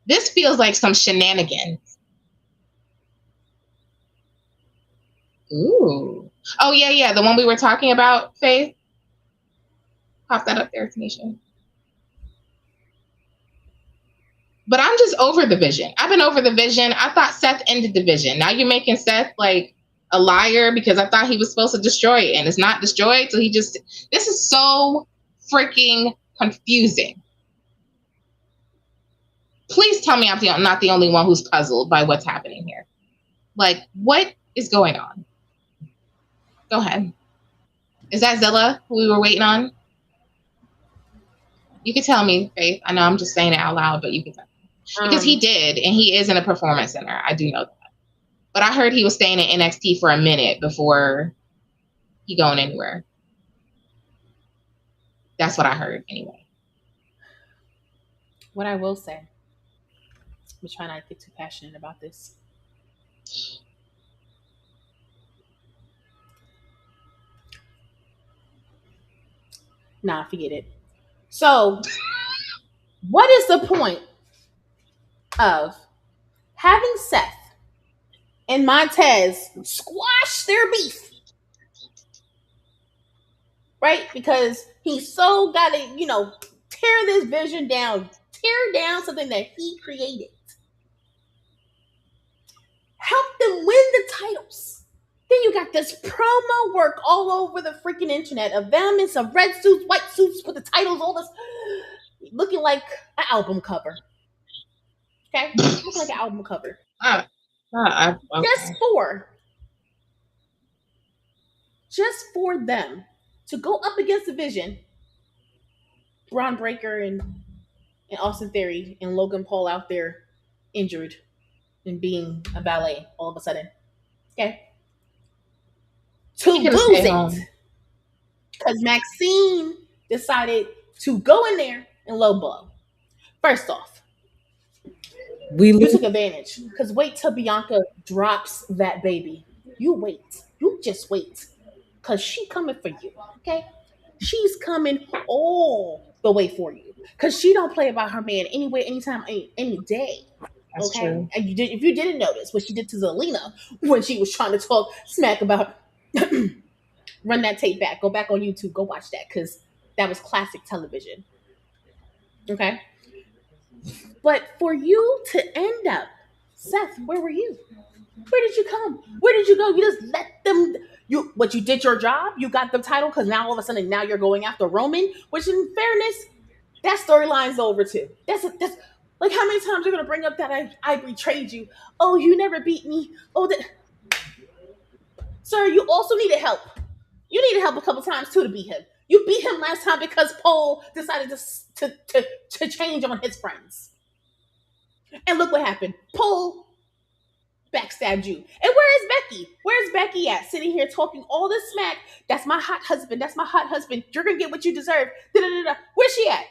This feels like some shenanigans. Ooh. Oh, yeah. The one we were talking about, Faith. Pop that up there, Tanisha. But I'm just over the Vision. I've been over the Vision. I thought Seth ended the Vision. Now you're making Seth like a liar because I thought he was supposed to destroy it and it's not destroyed. So this is so freaking confusing. Please tell me I'm not the only one who's puzzled by what's happening here. Like, what is going on? Go ahead. Is that Zilla who we were waiting on? You can tell me, Faith. I know I'm just saying it out loud, but you can tell me. Because he did, and he is in a performance center. I do know that. But I heard he was staying in NXT for a minute before he going anywhere. That's what I heard anyway. What I will say, I'm trying not to get too passionate about this. Nah, forget it. So, what is the point of having Seth and Montez squash their beef? Right? Because he's so got to, tear this Vision down, tear down something that he created. Help them win the titles. Then you got this promo work all over the freaking internet of them in some red suits, white suits with the titles, all this, looking like an album cover. Okay? Looking like an album cover. Okay. Just for them to go up against the Vision, Braun Breaker and Austin Theory and Logan Paul out there injured and being a valet all of a sudden. Okay? To lose it. Because Maxine decided to go in there and low blow. First off, you took advantage. Because wait till Bianca drops that baby. You wait. You just wait. Because she coming for you. Okay? She's coming all the way for you. Because she don't play about her man anyway, anytime, any day. That's true. And if you didn't notice what she did to Zelina when she was trying to talk smack about run that tape back. Go back on YouTube. Go watch that because that was classic television. Okay? But for you to end up, Seth, where were you? Where did you come? Where did you go? You just let them... You did your job. You got the title because now all of a sudden now you're going after Roman, which in fairness, that storyline's over too. That's like how many times you're gonna bring up that I betrayed you? Oh, you never beat me. Oh, that sir, you also needed help. You needed help a couple times too to beat him. You beat him last time because Paul decided to change on his friends. And look what happened. Paul backstabbed you. And where is Becky? Where's Becky at? Sitting here talking all this smack. That's my hot husband. That's my hot husband. You're gonna get what you deserve. Da-da-da-da. Where's she at?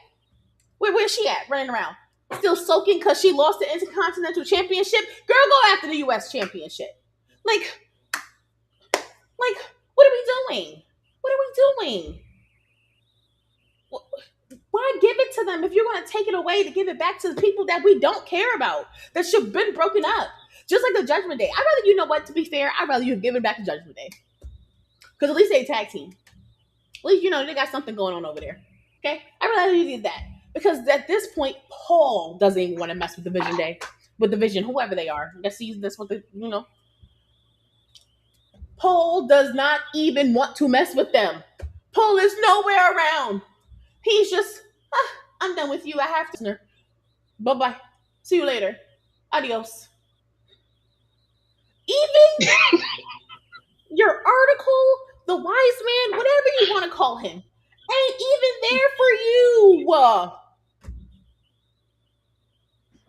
Where's she at? Running around. Still soaking because she lost the Intercontinental Championship? Girl, go after the US Championship. Like, what are we doing? What are we doing? Why give it to them if you're going to take it away to give it back to the people that we don't care about, that should have been broken up? Just like the Judgment Day. I'd rather, you know what, to be fair, I'd rather you give it back to Judgment Day. Because at least they tag team. At least, they got something going on over there. Okay? I'd rather you did that. Because at this point, Paul doesn't even want to mess with Division Day, with Division, whoever they are. I guess that's what Paul does not even want to mess with them. Paul is nowhere around. He's just, I'm done with you. I have to. Bye-bye. See you later. Adios. Even your article, the wise man, whatever you want to call him, ain't even there for you.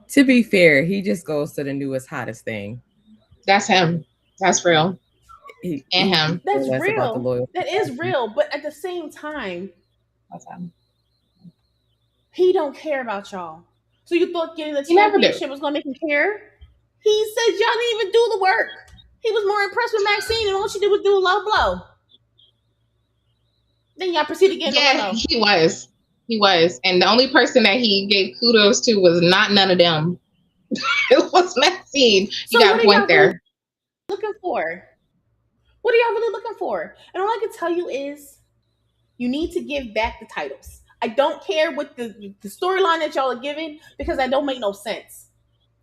To be fair, he just goes to the newest, hottest thing. That's him. That's real. Him. That's real. That is real. But at the same time, that's him. He don't care about y'all. So you thought getting the championship was going to make him care? He said y'all didn't even do the work. He was more impressed with Maxine, and all she did was do a low blow. Then y'all proceeded to get he was. He was. And the only person that he gave kudos to was not none of them. It was Maxine. You got a point there. Really looking for? What are y'all really looking for? And all I can tell you is you need to give back the titles. I don't care what the storyline that y'all are giving because that don't make no sense.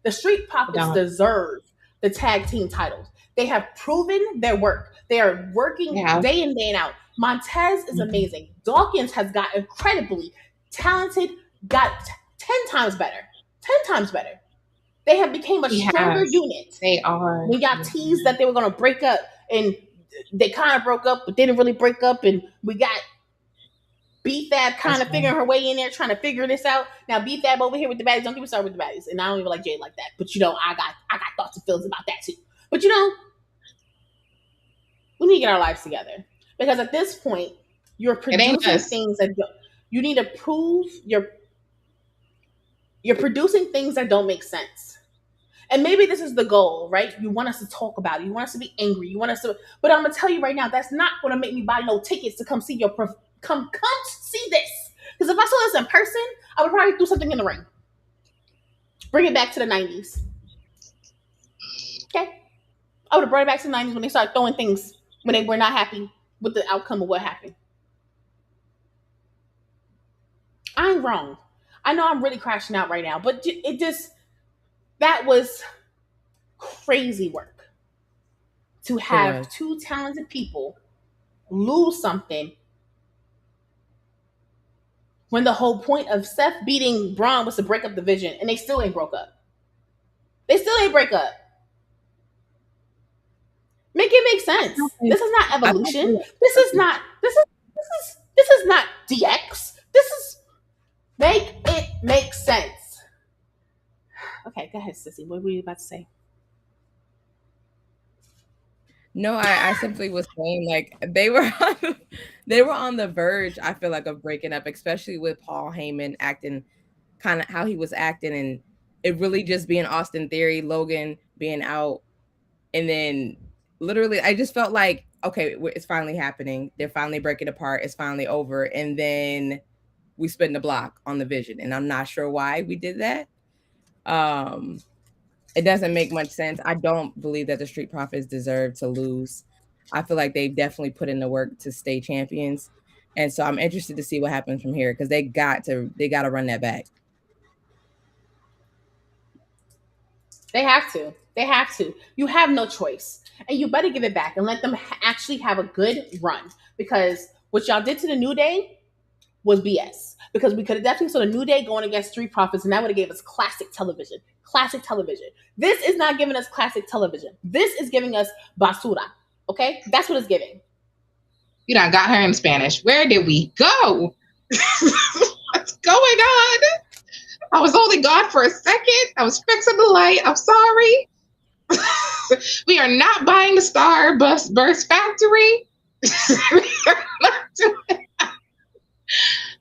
The Street Profits deserve the tag team titles. They have proven their work. They are working day in, day out. Montez is amazing. Dawkins has got incredibly talented, got 10 times better. 10 times better. They have become a stronger unit. They are. We got teased that they were going to break up, and they kind of broke up, but they didn't really break up, and we got B-Fab kind of figuring her way in there, trying to figure this out. Now B-Fab over here with the baddies. Don't get me started with the baddies. And I don't even like Jay like that. But I got thoughts and feelings about that too. But we need to get our lives together. Because at this point, you're producing things that you need to prove you're producing things that don't make sense. And maybe this is the goal, right? You want us to talk about it. You want us to be angry. You want us to, but I'm gonna tell you right now, that's not gonna make me buy no tickets to come see your come see this. Because if I saw this in person, I would probably do something in the ring. Bring it back to the 90s. Okay? I would have brought it back to the 90s when they started throwing things when they were not happy with the outcome of what happened. I'm wrong. I know I'm really crashing out right now, but that was crazy work to have two talented people lose something when the whole point of Seth beating Braun was to break up the division, and they still ain't broke up. They still ain't break up. Make it make sense. This is not evolution. This is not DX. This is make it make sense. Okay, go ahead, Sissy. What were you about to say? No, I simply was saying like they were on the verge, I feel like, of breaking up, especially with Paul Heyman acting kind of how he was acting, and it really just being Austin Theory, Logan being out, and then literally I just felt like, okay, it's finally happening. They're finally breaking apart. It's finally over, and then we spin the block on the Vision, and I'm not sure why we did that. It doesn't make much sense. I don't believe that the Street Profits deserve to lose. I feel like they've definitely put in the work to stay champions. And so I'm interested to see what happens from here because they got to run that back. They have to. They have to. You have no choice. And you better give it back and let them actually have a good run. Because what y'all did to the New Day was BS. Because we could have definitely saw the New Day going against Street Profits, and that would have gave us classic television. Classic television. This is not giving us classic television. This is giving us basura. Okay? That's what it's giving. You done got her in Spanish. Where did we go? What's going on? I was only gone for a second. I was fixing the light. I'm sorry. We are not buying the Starburst factory. We are not doing that.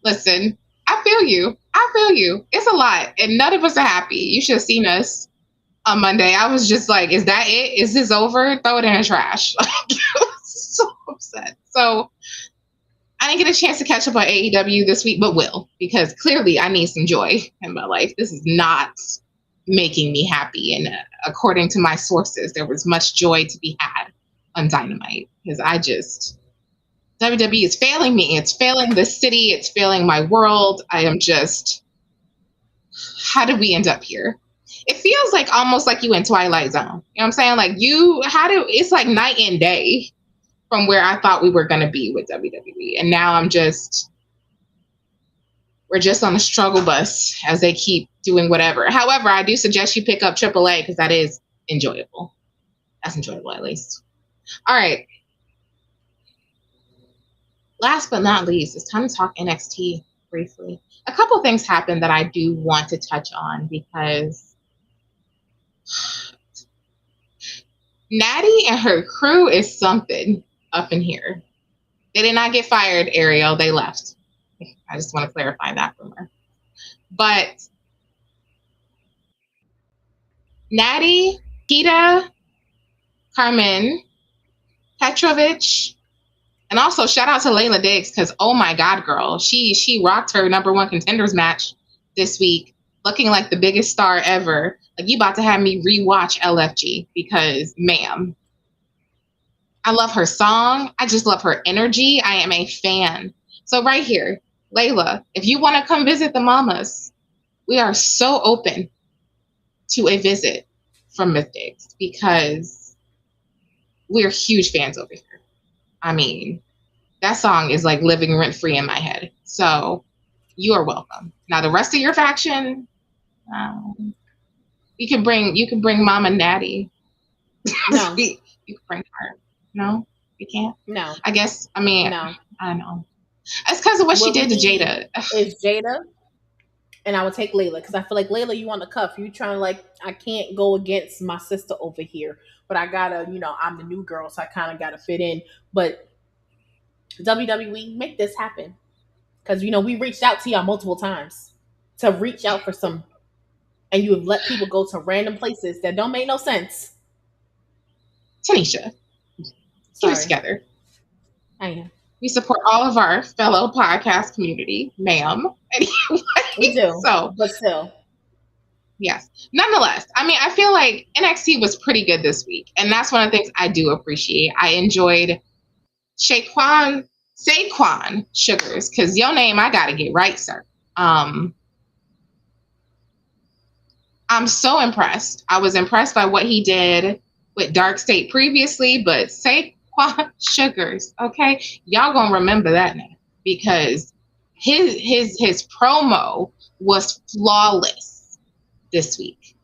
Listen, I feel you. It's a lot, and none of us are happy. You should have seen us on Monday. I was just like, is that it? Is this over? Throw it in the trash. Like, I was so upset. So I didn't get a chance to catch up on AEW this week, but will, because clearly I need some joy in my life. This is not making me happy. And according to my sources, there was much joy to be had on Dynamite, because WWE is failing me. It's failing the city. It's failing my world. I am just how did we end up here? It feels like almost like you in Twilight Zone. You know what I'm saying? Like it's like night and day from where I thought we were going to be with WWE. And now we're just on the struggle bus as they keep doing whatever. However, I do suggest you pick up AAA because that is enjoyable. That's enjoyable, at least. All right. Last but not least, it's time to talk NXT briefly. A couple things happened that I do want to touch on because Natty and her crew is something up in here. They did not get fired, Ariel. They left. I just want to clarify that rumor. But Natty, Peta, Carmen, Petrovich, and also shout out to Layla Diggs because, oh my God, girl, she rocked her number one contenders match this week, looking like the biggest star ever. Like, you about to have me rewatch LFG because, ma'am, I love her song. I just love her energy. I am a fan. So right here, Layla, if you want to come visit the mamas, we are so open to a visit from Miss Diggs because we're huge fans over here. I mean, that song is like living rent-free in my head. So you are welcome. Now the rest of your faction, you can bring Mama Natty. No. You can bring her. No, you can't. No. I guess. I mean, no. I know. It's because of what she did to Jaida. It's Jaida, and I would take Layla because I feel like Layla, you on the cuff. You trying to like, I can't go against my sister over here, but I gotta, I'm the new girl, so I kind of gotta fit in. But WWE, make this happen because we reached out to y'all multiple times to reach out for some, and you have let people go to random places that don't make no sense. Tanisha, keep it together. I am. We support all of our fellow podcast community, ma'am. Anyway, we do. So, but still. Yes. Nonetheless, I mean, I feel like NXT was pretty good this week. And that's one of the things I do appreciate. I enjoyed Saquon Sugars, because your name I got to get right, sir. I'm so impressed. I was impressed by what he did with Dark State previously, but Saquon Sugars, okay? Y'all gonna remember that name because his promo was flawless this week.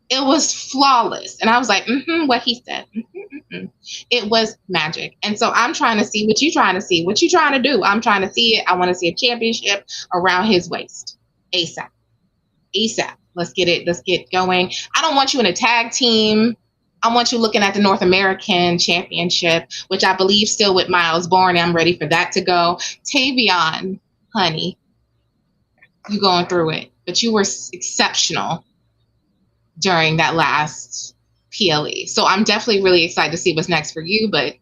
It was flawless. And I was like, what he said. It was magic. And so I'm trying to see what you're trying to see. What you trying to do? I'm trying to see it. I want to see a championship around his waist. ASAP. Let's get it. Let's get going. I don't want you in a tag team. I want you looking at the North American Championship, which I believe still with Miles Bourne. I'm ready for that to go. Tavion, honey, you going through it. But you were exceptional during that last PLE. So I'm definitely really excited to see what's next for you. But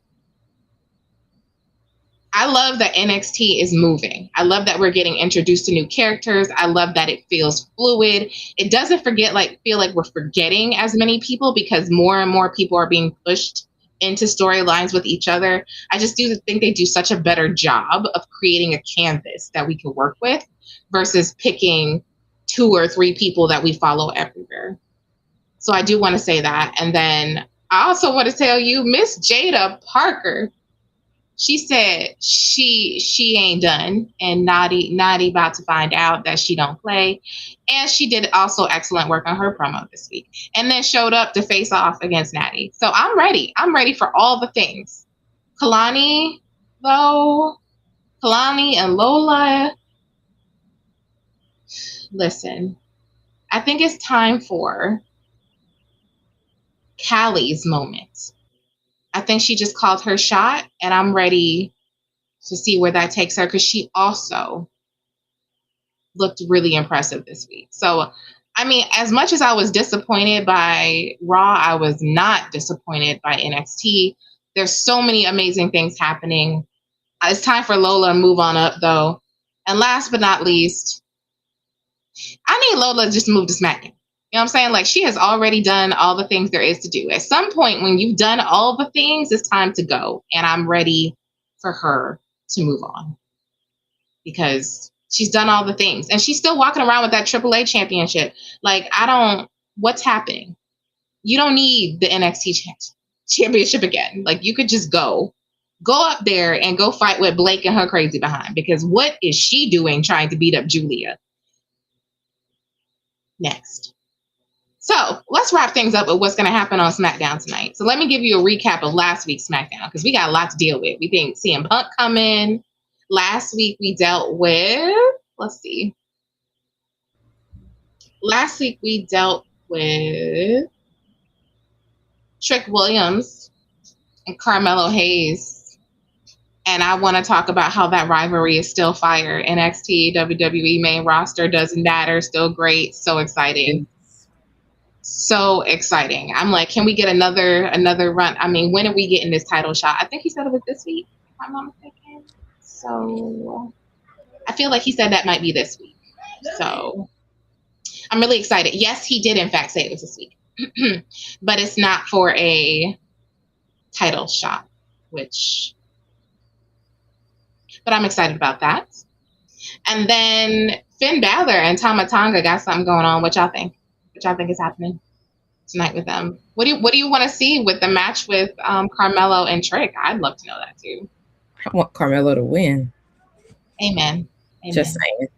I love that NXT is moving. I love that we're getting introduced to new characters. I love that it feels fluid. It doesn't feel like we're forgetting as many people because more and more people are being pushed into storylines with each other. I just do think they do such a better job of creating a canvas that we can work with versus picking 2 or 3 people that we follow everywhere. So I do want to say that. And then I also want to tell you, Miss Jaida Parker, she said she ain't done, and Naughty about to find out that she don't play. And she did also excellent work on her promo this week, and then showed up to face off against Natty. So I'm ready. I'm ready for all the things. Kalani and Lola. Listen, I think it's time for Callie's moment. I think she just called her shot, and I'm ready to see where that takes her because she also looked really impressive this week. So, I mean, as much as I was disappointed by Raw, I was not disappointed by NXT. There's so many amazing things happening. It's time for Lola to move on up, though. And last but not least, I need Lola to just move to SmackDown. You know what I'm saying? Like, she has already done all the things there is to do. At some point, when you've done all the things, it's time to go. And I'm ready for her to move on. Because She's done all the things. And she's still walking around with that AAA championship. Like, what's happening? You don't need the NXT championship again. Like, you could just go up there and go fight with Blake and her crazy behind. Because what is she doing trying to beat up Julia? Next. So let's wrap things up with what's going to happen on SmackDown tonight. So let me give you a recap of last week's SmackDown, because we got a lot to deal with. We think CM Punk coming. Last week we dealt with, let's see. Last week we dealt with Trick Williams and Carmelo Hayes. And I want to talk about how that rivalry is still fire. NXT, WWE main roster doesn't matter. Still great. So exciting. So exciting. I'm like, can we get another run? I mean, when are we getting this title shot? I think he said it was this week, if I'm not mistaken. So I feel like he said that might be this week. So I'm really excited. Yes, he did in fact say it was this week. But it's not for a title shot, but I'm excited about that. And then Finn Balor and Tama Tonga got something going on. What y'all think? What y'all think is happening tonight with them? What do you want to see with the match with Carmelo and Trick? I'd love to know that too. I want Carmelo to win. Amen. Just saying.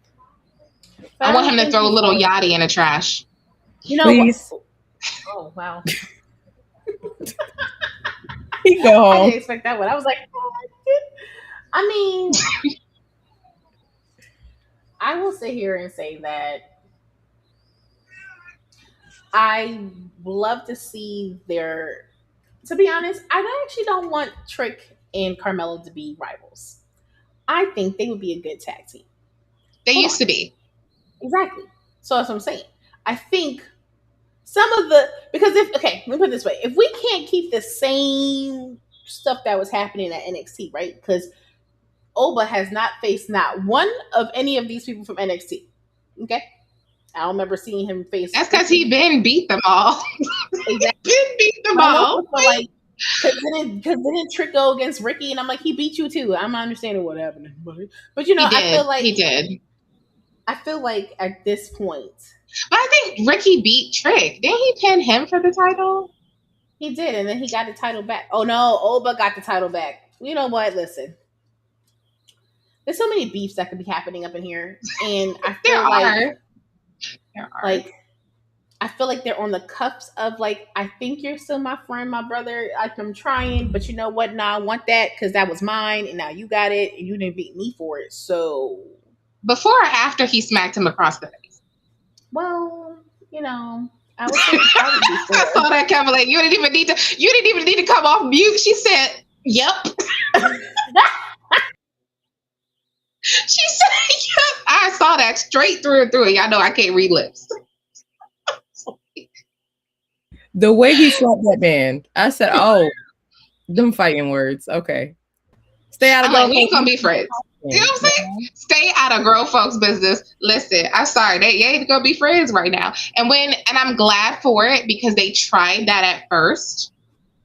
I want him to throw a little Yachty in the trash. You know Please. what? Oh, wow. He go home. I didn't expect that one. I was like, I mean, I will sit here and say that I love to see to be honest, I actually don't want Trick and Carmelo to be rivals. I think they would be a good tag team. They used to be. Exactly. So that's what I'm saying. I think let me put it this way. If we can't keep the same stuff that was happening at NXT, right? Because Oba has not faced not one of any of these people from NXT. Okay? I don't remember seeing him face. That's because he been beat them all. Exactly. Been beat them all. Like, because didn't Trick go against Ricky, and I'm like, he beat you too. I'm not understanding what happened, but you know, I feel like he did. I feel like at this point, but I think Ricky beat Trick. Didn't he pin him for the title? He did, and then he got the title back. Oh no, Oba got the title back. You know what? Listen, there's so many beefs that could be happening up in here, and I feel I feel like they're on the cuffs of like, I think you're still my friend, my brother. Like, I'm trying, but you know what? Nah, I want that because that was mine, and now you got it, and you didn't beat me for it. So, before or after he smacked him across the face? Well, you know, I would say probably before. I saw that coming. Like, you didn't even need to come off mute. She said, "Yep." She said, "Yep." I saw that straight through and through. Y'all know I can't read lips. The way he slapped that man, I said, "Oh, them fighting words." Okay, stay out of. I'm like, we ain't gonna be friends. You know what I'm saying? Stay out of grown folks' business. Listen, I'm sorry, they ain't gonna be friends right now. And I'm glad for it because they tried that at first.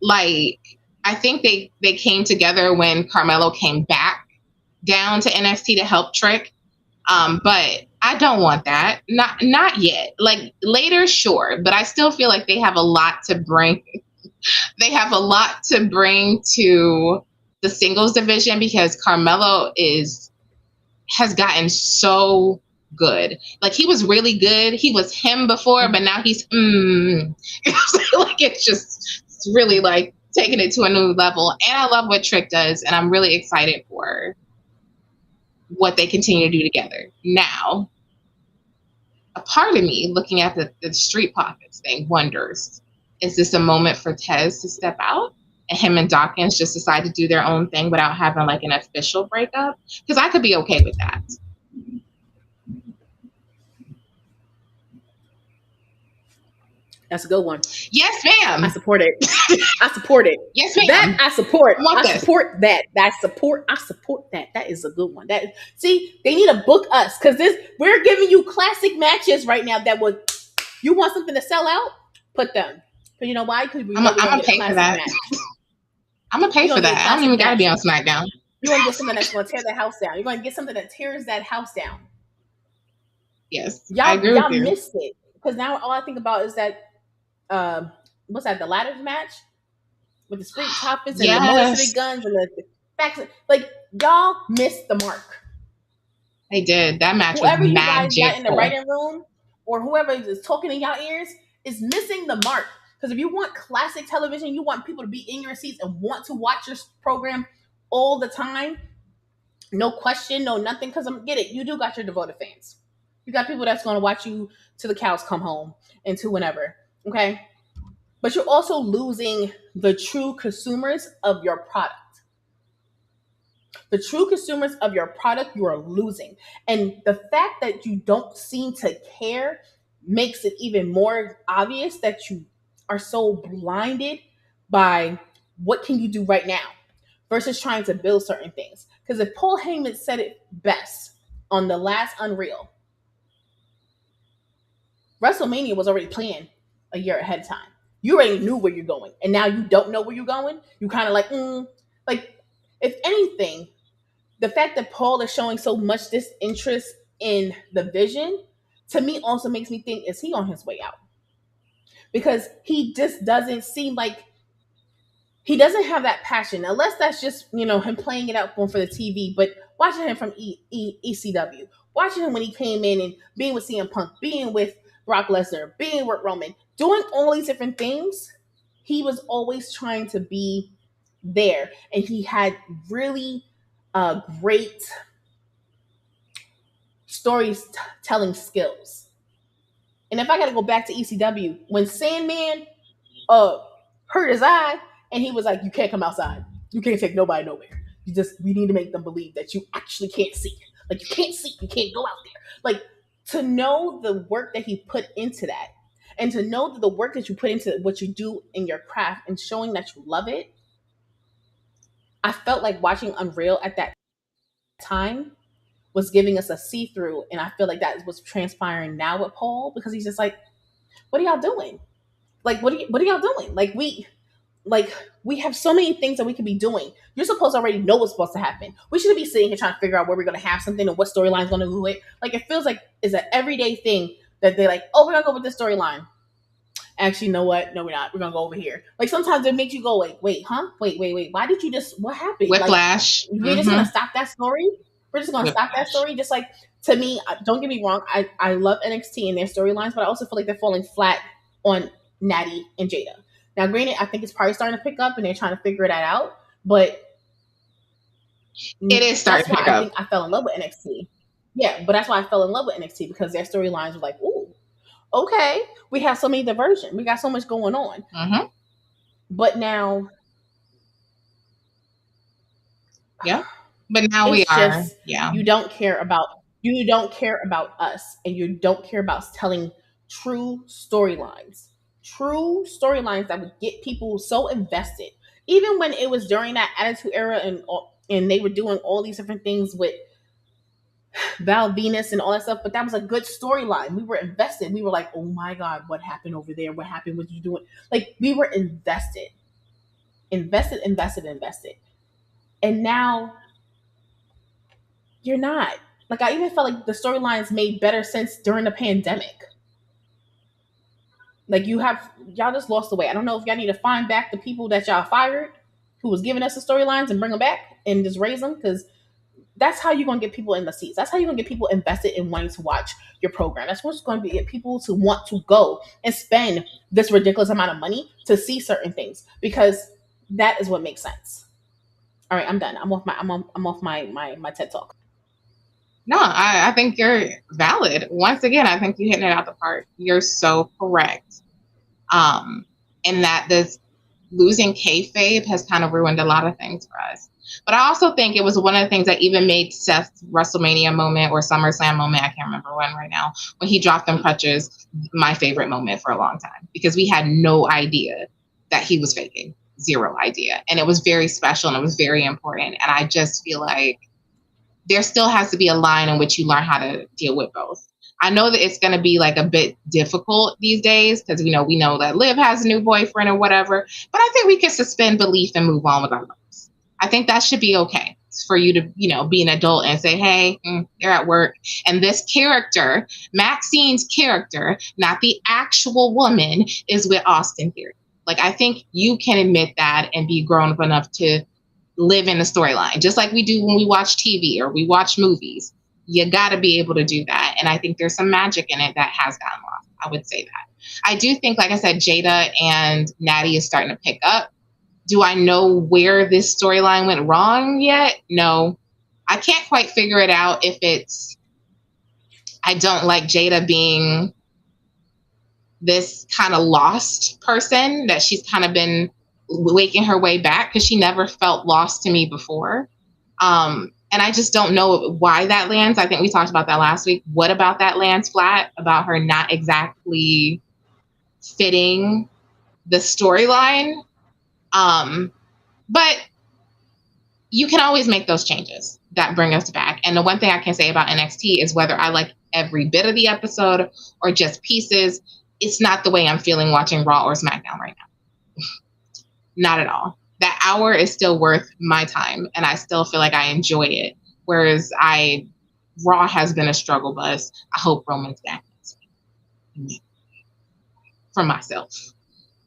Like, I think they came together when Carmelo came back down to NXT to help Trick. But I don't want that. Not yet. Like, later, sure. But I still feel like they have a lot to bring. They have a lot to bring to the singles division because Carmelo has gotten so good. Like, he was really good. He was him before, but now he's like, it's really like taking it to a new level. And I love what Trick does, and I'm really excited for what they continue to do together. Now, a part of me looking at the Street Profits thing wonders, is this a moment for Tez to step out and him and Dawkins just decide to do their own thing without having like an official breakup? Because I could be okay with that. That's a good one. Yes, ma'am. I support it. I support it. Yes, ma'am. That I support. I support that. I support that. That is a good one. See, they need to book us because we're giving you classic matches right now that would. You want something to sell out? Put them. But you know why? Because I'm gonna pay for that. I'm gonna pay for that. I don't even gotta be on SmackDown. You're gonna get something that's gonna tear the house down. You're gonna get something that tears that house down. Yes, I agree with Y'all you. missed it because now all I think about is that what's that? The ladders match with the street profits and the motor city Yes, guns and the facts. Like y'all missed the mark. they did. That match was Whoever you guys got in the magical. writing room or whoever is talking in y'all ears is missing the mark. Because if you want classic television, you want people to be in your seats and want to watch your program all the time. No question, no nothing. Because I'm get it. You do got your devoted fans. You got people that's going to watch you till the cows come home and to whenever. Okay. But you're also losing the true consumers of your product. The true consumers of your product, you are losing. And the fact that you don't seem to care makes it even more obvious that you are so blinded by what can you do right now versus trying to build certain things. Because if Paul Heyman said it best on the last Unreal, WrestleMania was already planned a year ahead of time. You already knew where you're going, and now you don't know where you're going. You kind of like, if anything, the fact that Paul is showing so much disinterest in the vision, to me also makes me think, is he on his way out? Because he just doesn't seem like he doesn't have that passion, unless that's just, him playing it out for the TV. But watching him from ECW, watching him when he came in and being with CM Punk, being with Brock Lesnar, being with Roman, doing all these different things, he was always trying to be there. And he had really great storytelling skills. And if I got to go back to ECW, when Sandman hurt his eye and he was like, you can't come outside. You can't take nobody nowhere. We need to make them believe that you actually can't see. Like, you can't see. You can't go out there. Like, to know the work that he put into that, and to know that the work that you put into what you do in your craft and showing that you love it, I felt like watching Unreal at that time was giving us a see-through, and I feel like that is what's transpiring now with Paul, because he's just like, what are y'all doing? Like, what are y'all doing? We have so many things that we could be doing. You're supposed to already know what's supposed to happen. We shouldn't be sitting here trying to figure out where we're going to have something and what storyline's going to do it. Like, it feels like it's an everyday thing that they're like, oh, we're going to go with this storyline. Actually, you know what? No, we're not. We're going to go over here. Like, sometimes it makes you go, wait, huh? Wait. Why did you what happened? Whiplash. Like, we're just going to stop that story? We're just going to stop that story? Just like, to me, don't get me wrong, I love NXT and their storylines, but I also feel like they're falling flat on Natty and Jaida. Now, granted, I think it's probably starting to pick up and they're trying to figure that out, but it is starting to pick up. I think I fell in love with NXT. Yeah, but that's why I fell in love with NXT, because their storylines were like, ooh, okay, we have so many diversion. We got so much going on. Mm-hmm. But now... Yeah. But now we are. Yeah. You don't care about us, and you don't care about telling true storylines that would get people so invested. Even when it was during that Attitude Era and they were doing all these different things with Val Venus and all that stuff, but that was a good storyline. We were invested. We were like, oh my God, what happened over there? What happened? What you doing? Like, we were invested. And now you're not. Like, I even felt like the storylines made better sense during the pandemic. Like, y'all just lost the way. I don't know if y'all need to find back the people that y'all fired who was giving us the storylines and bring them back and just raise them, because that's how you're going to get people in the seats. That's how you're going to get people invested in wanting to watch your program. That's what's going to get people to want to go and spend this ridiculous amount of money to see certain things, because that is what makes sense. All right, I'm done. I'm off my TED Talk. No, I think you're valid. Once again, I think you're hitting it out the park. You're so correct. In that this losing kayfabe has kind of ruined a lot of things for us. But I also think it was one of the things that even made Seth's WrestleMania moment or SummerSlam moment, I can't remember when right now, when he dropped them crutches, my favorite moment for a long time, because we had no idea that he was faking. Zero idea. And it was very special and it was very important. And I just feel like there still has to be a line in which you learn how to deal with both. I know that it's going to be like a bit difficult these days, because we know that Liv has a new boyfriend or whatever, but I think we can suspend belief and move on with our lives. I think that should be okay. for you to, be an adult and say, hey, they're at work. And this character, Maxine's character, not the actual woman, is with Austin here. Like, I think you can admit that and be grown up enough to live in the storyline, just like we do when we watch TV or we watch movies. You got to be able to do that. And I think there's some magic in it that has gotten lost. I would say that. I do think, like I said, Jaida and Natty is starting to pick up. Do I know where this storyline went wrong yet? No. I can't quite figure it out if it's, I don't like Jaida being this kind of lost person, that she's kind of been waking her way back, because she never felt lost to me before. And I just don't know why that lands. I think we talked about that last week. What about that lands flat, about her not exactly fitting the storyline? But you can always make those changes that bring us back. And the one thing I can say about NXT is, whether I like every bit of the episode or just pieces, it's not the way I'm feeling watching Raw or SmackDown right now. Not at all. That hour is still worth my time, and I still feel like I enjoy it. Whereas Raw has been a struggle bus. I hope Roman's back next week. For myself,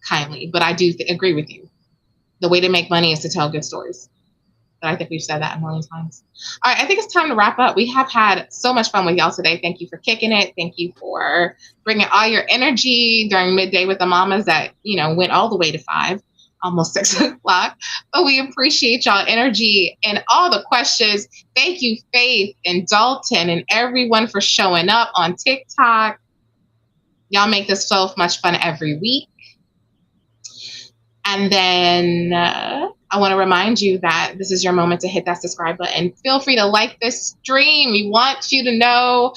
kindly. But I do agree with you. The way to make money is to tell good stories. But I think we've said that a million times. All right, I think it's time to wrap up. We have had so much fun with y'all today. Thank you for kicking it. Thank you for bringing all your energy during midday with the mamas that, went all the way to 5, almost 6 o'clock. But we appreciate y'all energy and all the questions. Thank you, Faith and Dalton and everyone, for showing up on TikTok. Y'all make this so much fun every week. And then I want to remind you that this is your moment to hit that subscribe button. Feel free to like this stream. We want to know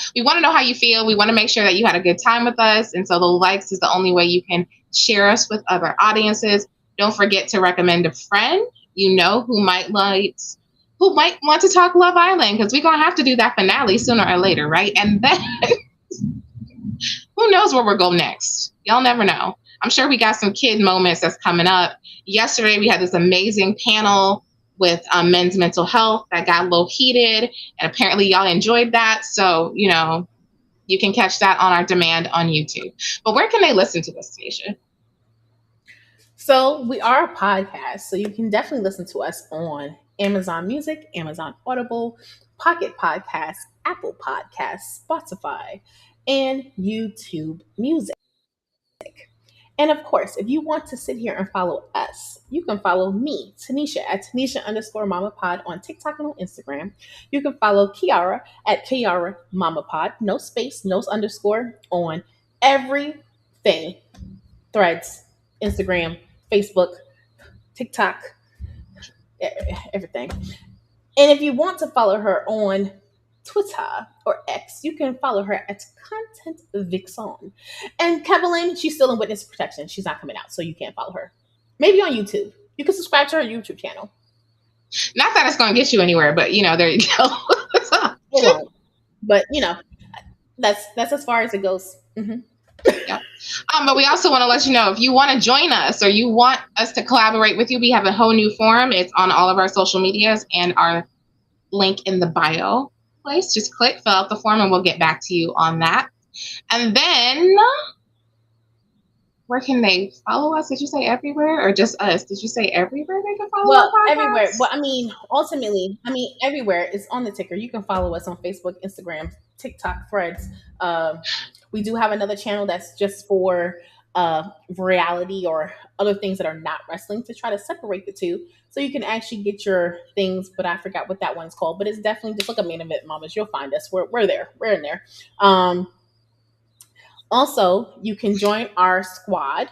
how you feel. We want to make sure that you had a good time with us. And so the likes is the only way you can share us with other audiences. Don't forget to recommend a friend who might want to talk Love Island, because we're going to have to do that finale sooner or later, right? And then who knows where we'll go next? Y'all never know. I'm sure we got some kid moments that's coming up. Yesterday, we had this amazing panel with men's mental health that got a little heated, and apparently y'all enjoyed that. So, you can catch that on our demand on YouTube. But where can they listen to this, Tanisha? So we are a podcast, so you can definitely listen to us on Amazon Music, Amazon Audible, Pocket Podcasts, Apple Podcasts, Spotify, and YouTube Music. And of course, if you want to sit here and follow us, you can follow me, Tanisha, at Tanisha_MamaPod on TikTok and on Instagram. You can follow Kiara at KiaraMamaPod, no space, no underscore, on everything. Threads, Instagram, Facebook, TikTok, everything. And if you want to follow her on Twitter or X, you can follow her at Content Vixen. And Kevin, she's still in witness protection. She's not coming out, so you can't follow her. Maybe on YouTube. You can subscribe to her YouTube channel. Not that it's going to get you anywhere, but there you go. But that's as far as it goes. Mm-hmm. Yeah. But we also want to let you know, if you want to join us or you want us to collaborate with you, we have a whole new forum. It's on all of our social medias and our link in the bio place. Just click, fill out the form, and we'll get back to you on that. And then, where can they follow us? Did you say everywhere or just us? Did you say everywhere they can follow us? Well, everywhere. Well, ultimately, everywhere. It's on the ticker. You can follow us on Facebook, Instagram, TikTok, Threads. We do have another channel that's just for reality or other things that are not wrestling, to try to separate the two, so you can actually get your things. But I forgot what that one's called. But it's definitely, just look at Main Event Mamas. You'll find us. We're there. We're in there. Also, you can join our squad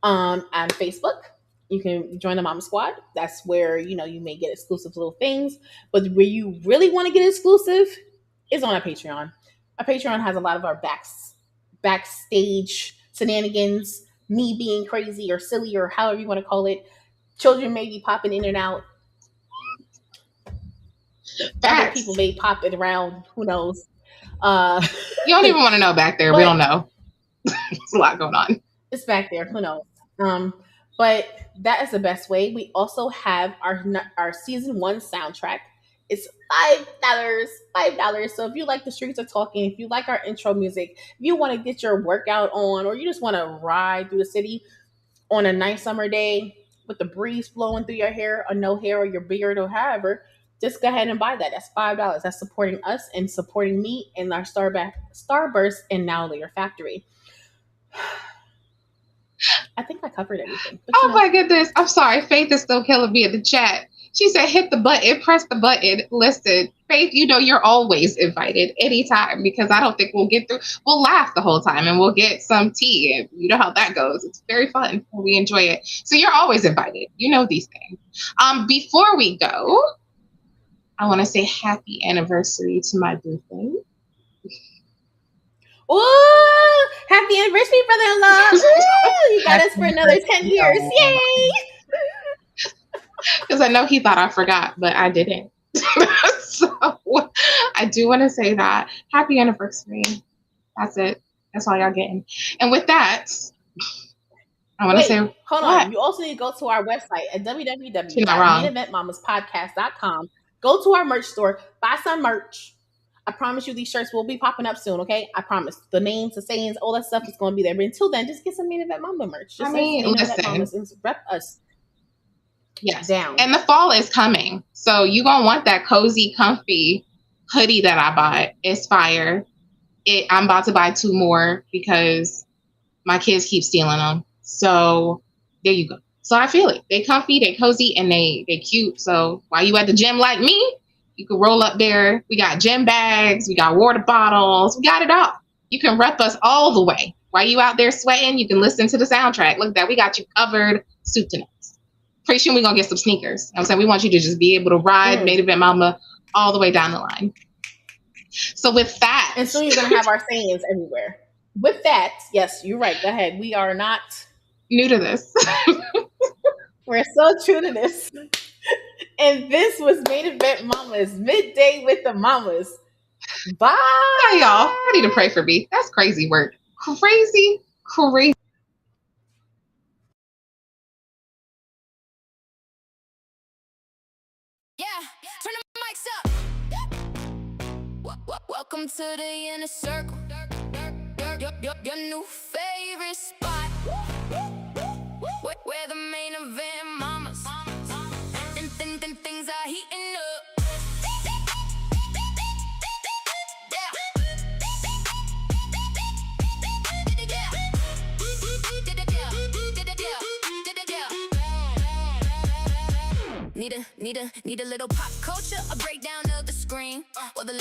on Facebook. You can join the Mama Squad. That's where you may get exclusive little things. But where you really want to get exclusive is on our Patreon. Our Patreon has a lot of our backstage shenanigans, me being crazy or silly or however you want to call it. Children may be popping in and out. Other people may pop it around. Who knows? You don't even want to know back there. We don't know. There's a lot going on. It's back there. Who knows? But that is the best way. We also have our season 1 soundtrack It's $5. So if you like The Streets Are Talking, if you like our intro music, if you want to get your workout on, or you just want to ride through the city on a nice summer day with the breeze blowing through your hair or no hair or your beard or however, just go ahead and buy that. That's $5. That's supporting us and supporting me and our Starburst and Now Later Factory. I think I covered everything. But, my goodness. I'm sorry. Faith is still killing me in the chat. She said, hit the button, press the button. Listen, Faith, you know you're always invited anytime, because I don't think we'll get through. We'll laugh the whole time and we'll get some tea. And you know how that goes. It's very fun. We enjoy it. So you're always invited. You know these things. Before we go, I want to say happy anniversary to my boo thing. Ooh, happy anniversary, brother-in-law. Ooh, you got us for another 10 years. Yay! Because I know he thought I forgot, but I didn't. So I do want to say that. Happy anniversary. That's it. That's all y'all getting. And with that, I want to say, hold on. You also need to go to our website at www.maineventmamaspodcast.com. Go to our merch store, buy some merch. I promise you these shirts will be popping up soon, okay? I promise. The names, the sayings, all that stuff is going to be there. But until then, just get some Main Event Mama merch. Just listen. Rep us. Yes. Down. And the fall is coming. So you're going to want that cozy, comfy hoodie that I bought. It's fire. I'm about to buy 2 more because my kids keep stealing them. So there you go. So I feel it. They comfy, they cozy, and they cute. So while you at the gym like me, you can roll up there. We got gym bags. We got water bottles. We got it all. You can rep us all the way. While you out there sweating, you can listen to the soundtrack. Look at that. We got you covered, soup to nuts. Pretty soon we're going to get some sneakers. You know what I'm saying? We want you to just be able to ride Main Event Mama all the way down the line. So with that. And soon you're going to have our sayings everywhere. With that, yes, you're right. Go ahead. We are not new to this. We're so true to this. And this was Main Event Mamas, Midday with the Mamas. Bye. Hi, y'all. I need to pray for me. That's crazy work. Crazy. Yeah, turn the mics up. Welcome to the inner circle. Your new favorite spot. Where the Main Event Mamas. And things are heating up. Need a little pop culture, a breakdown of the screen. Or the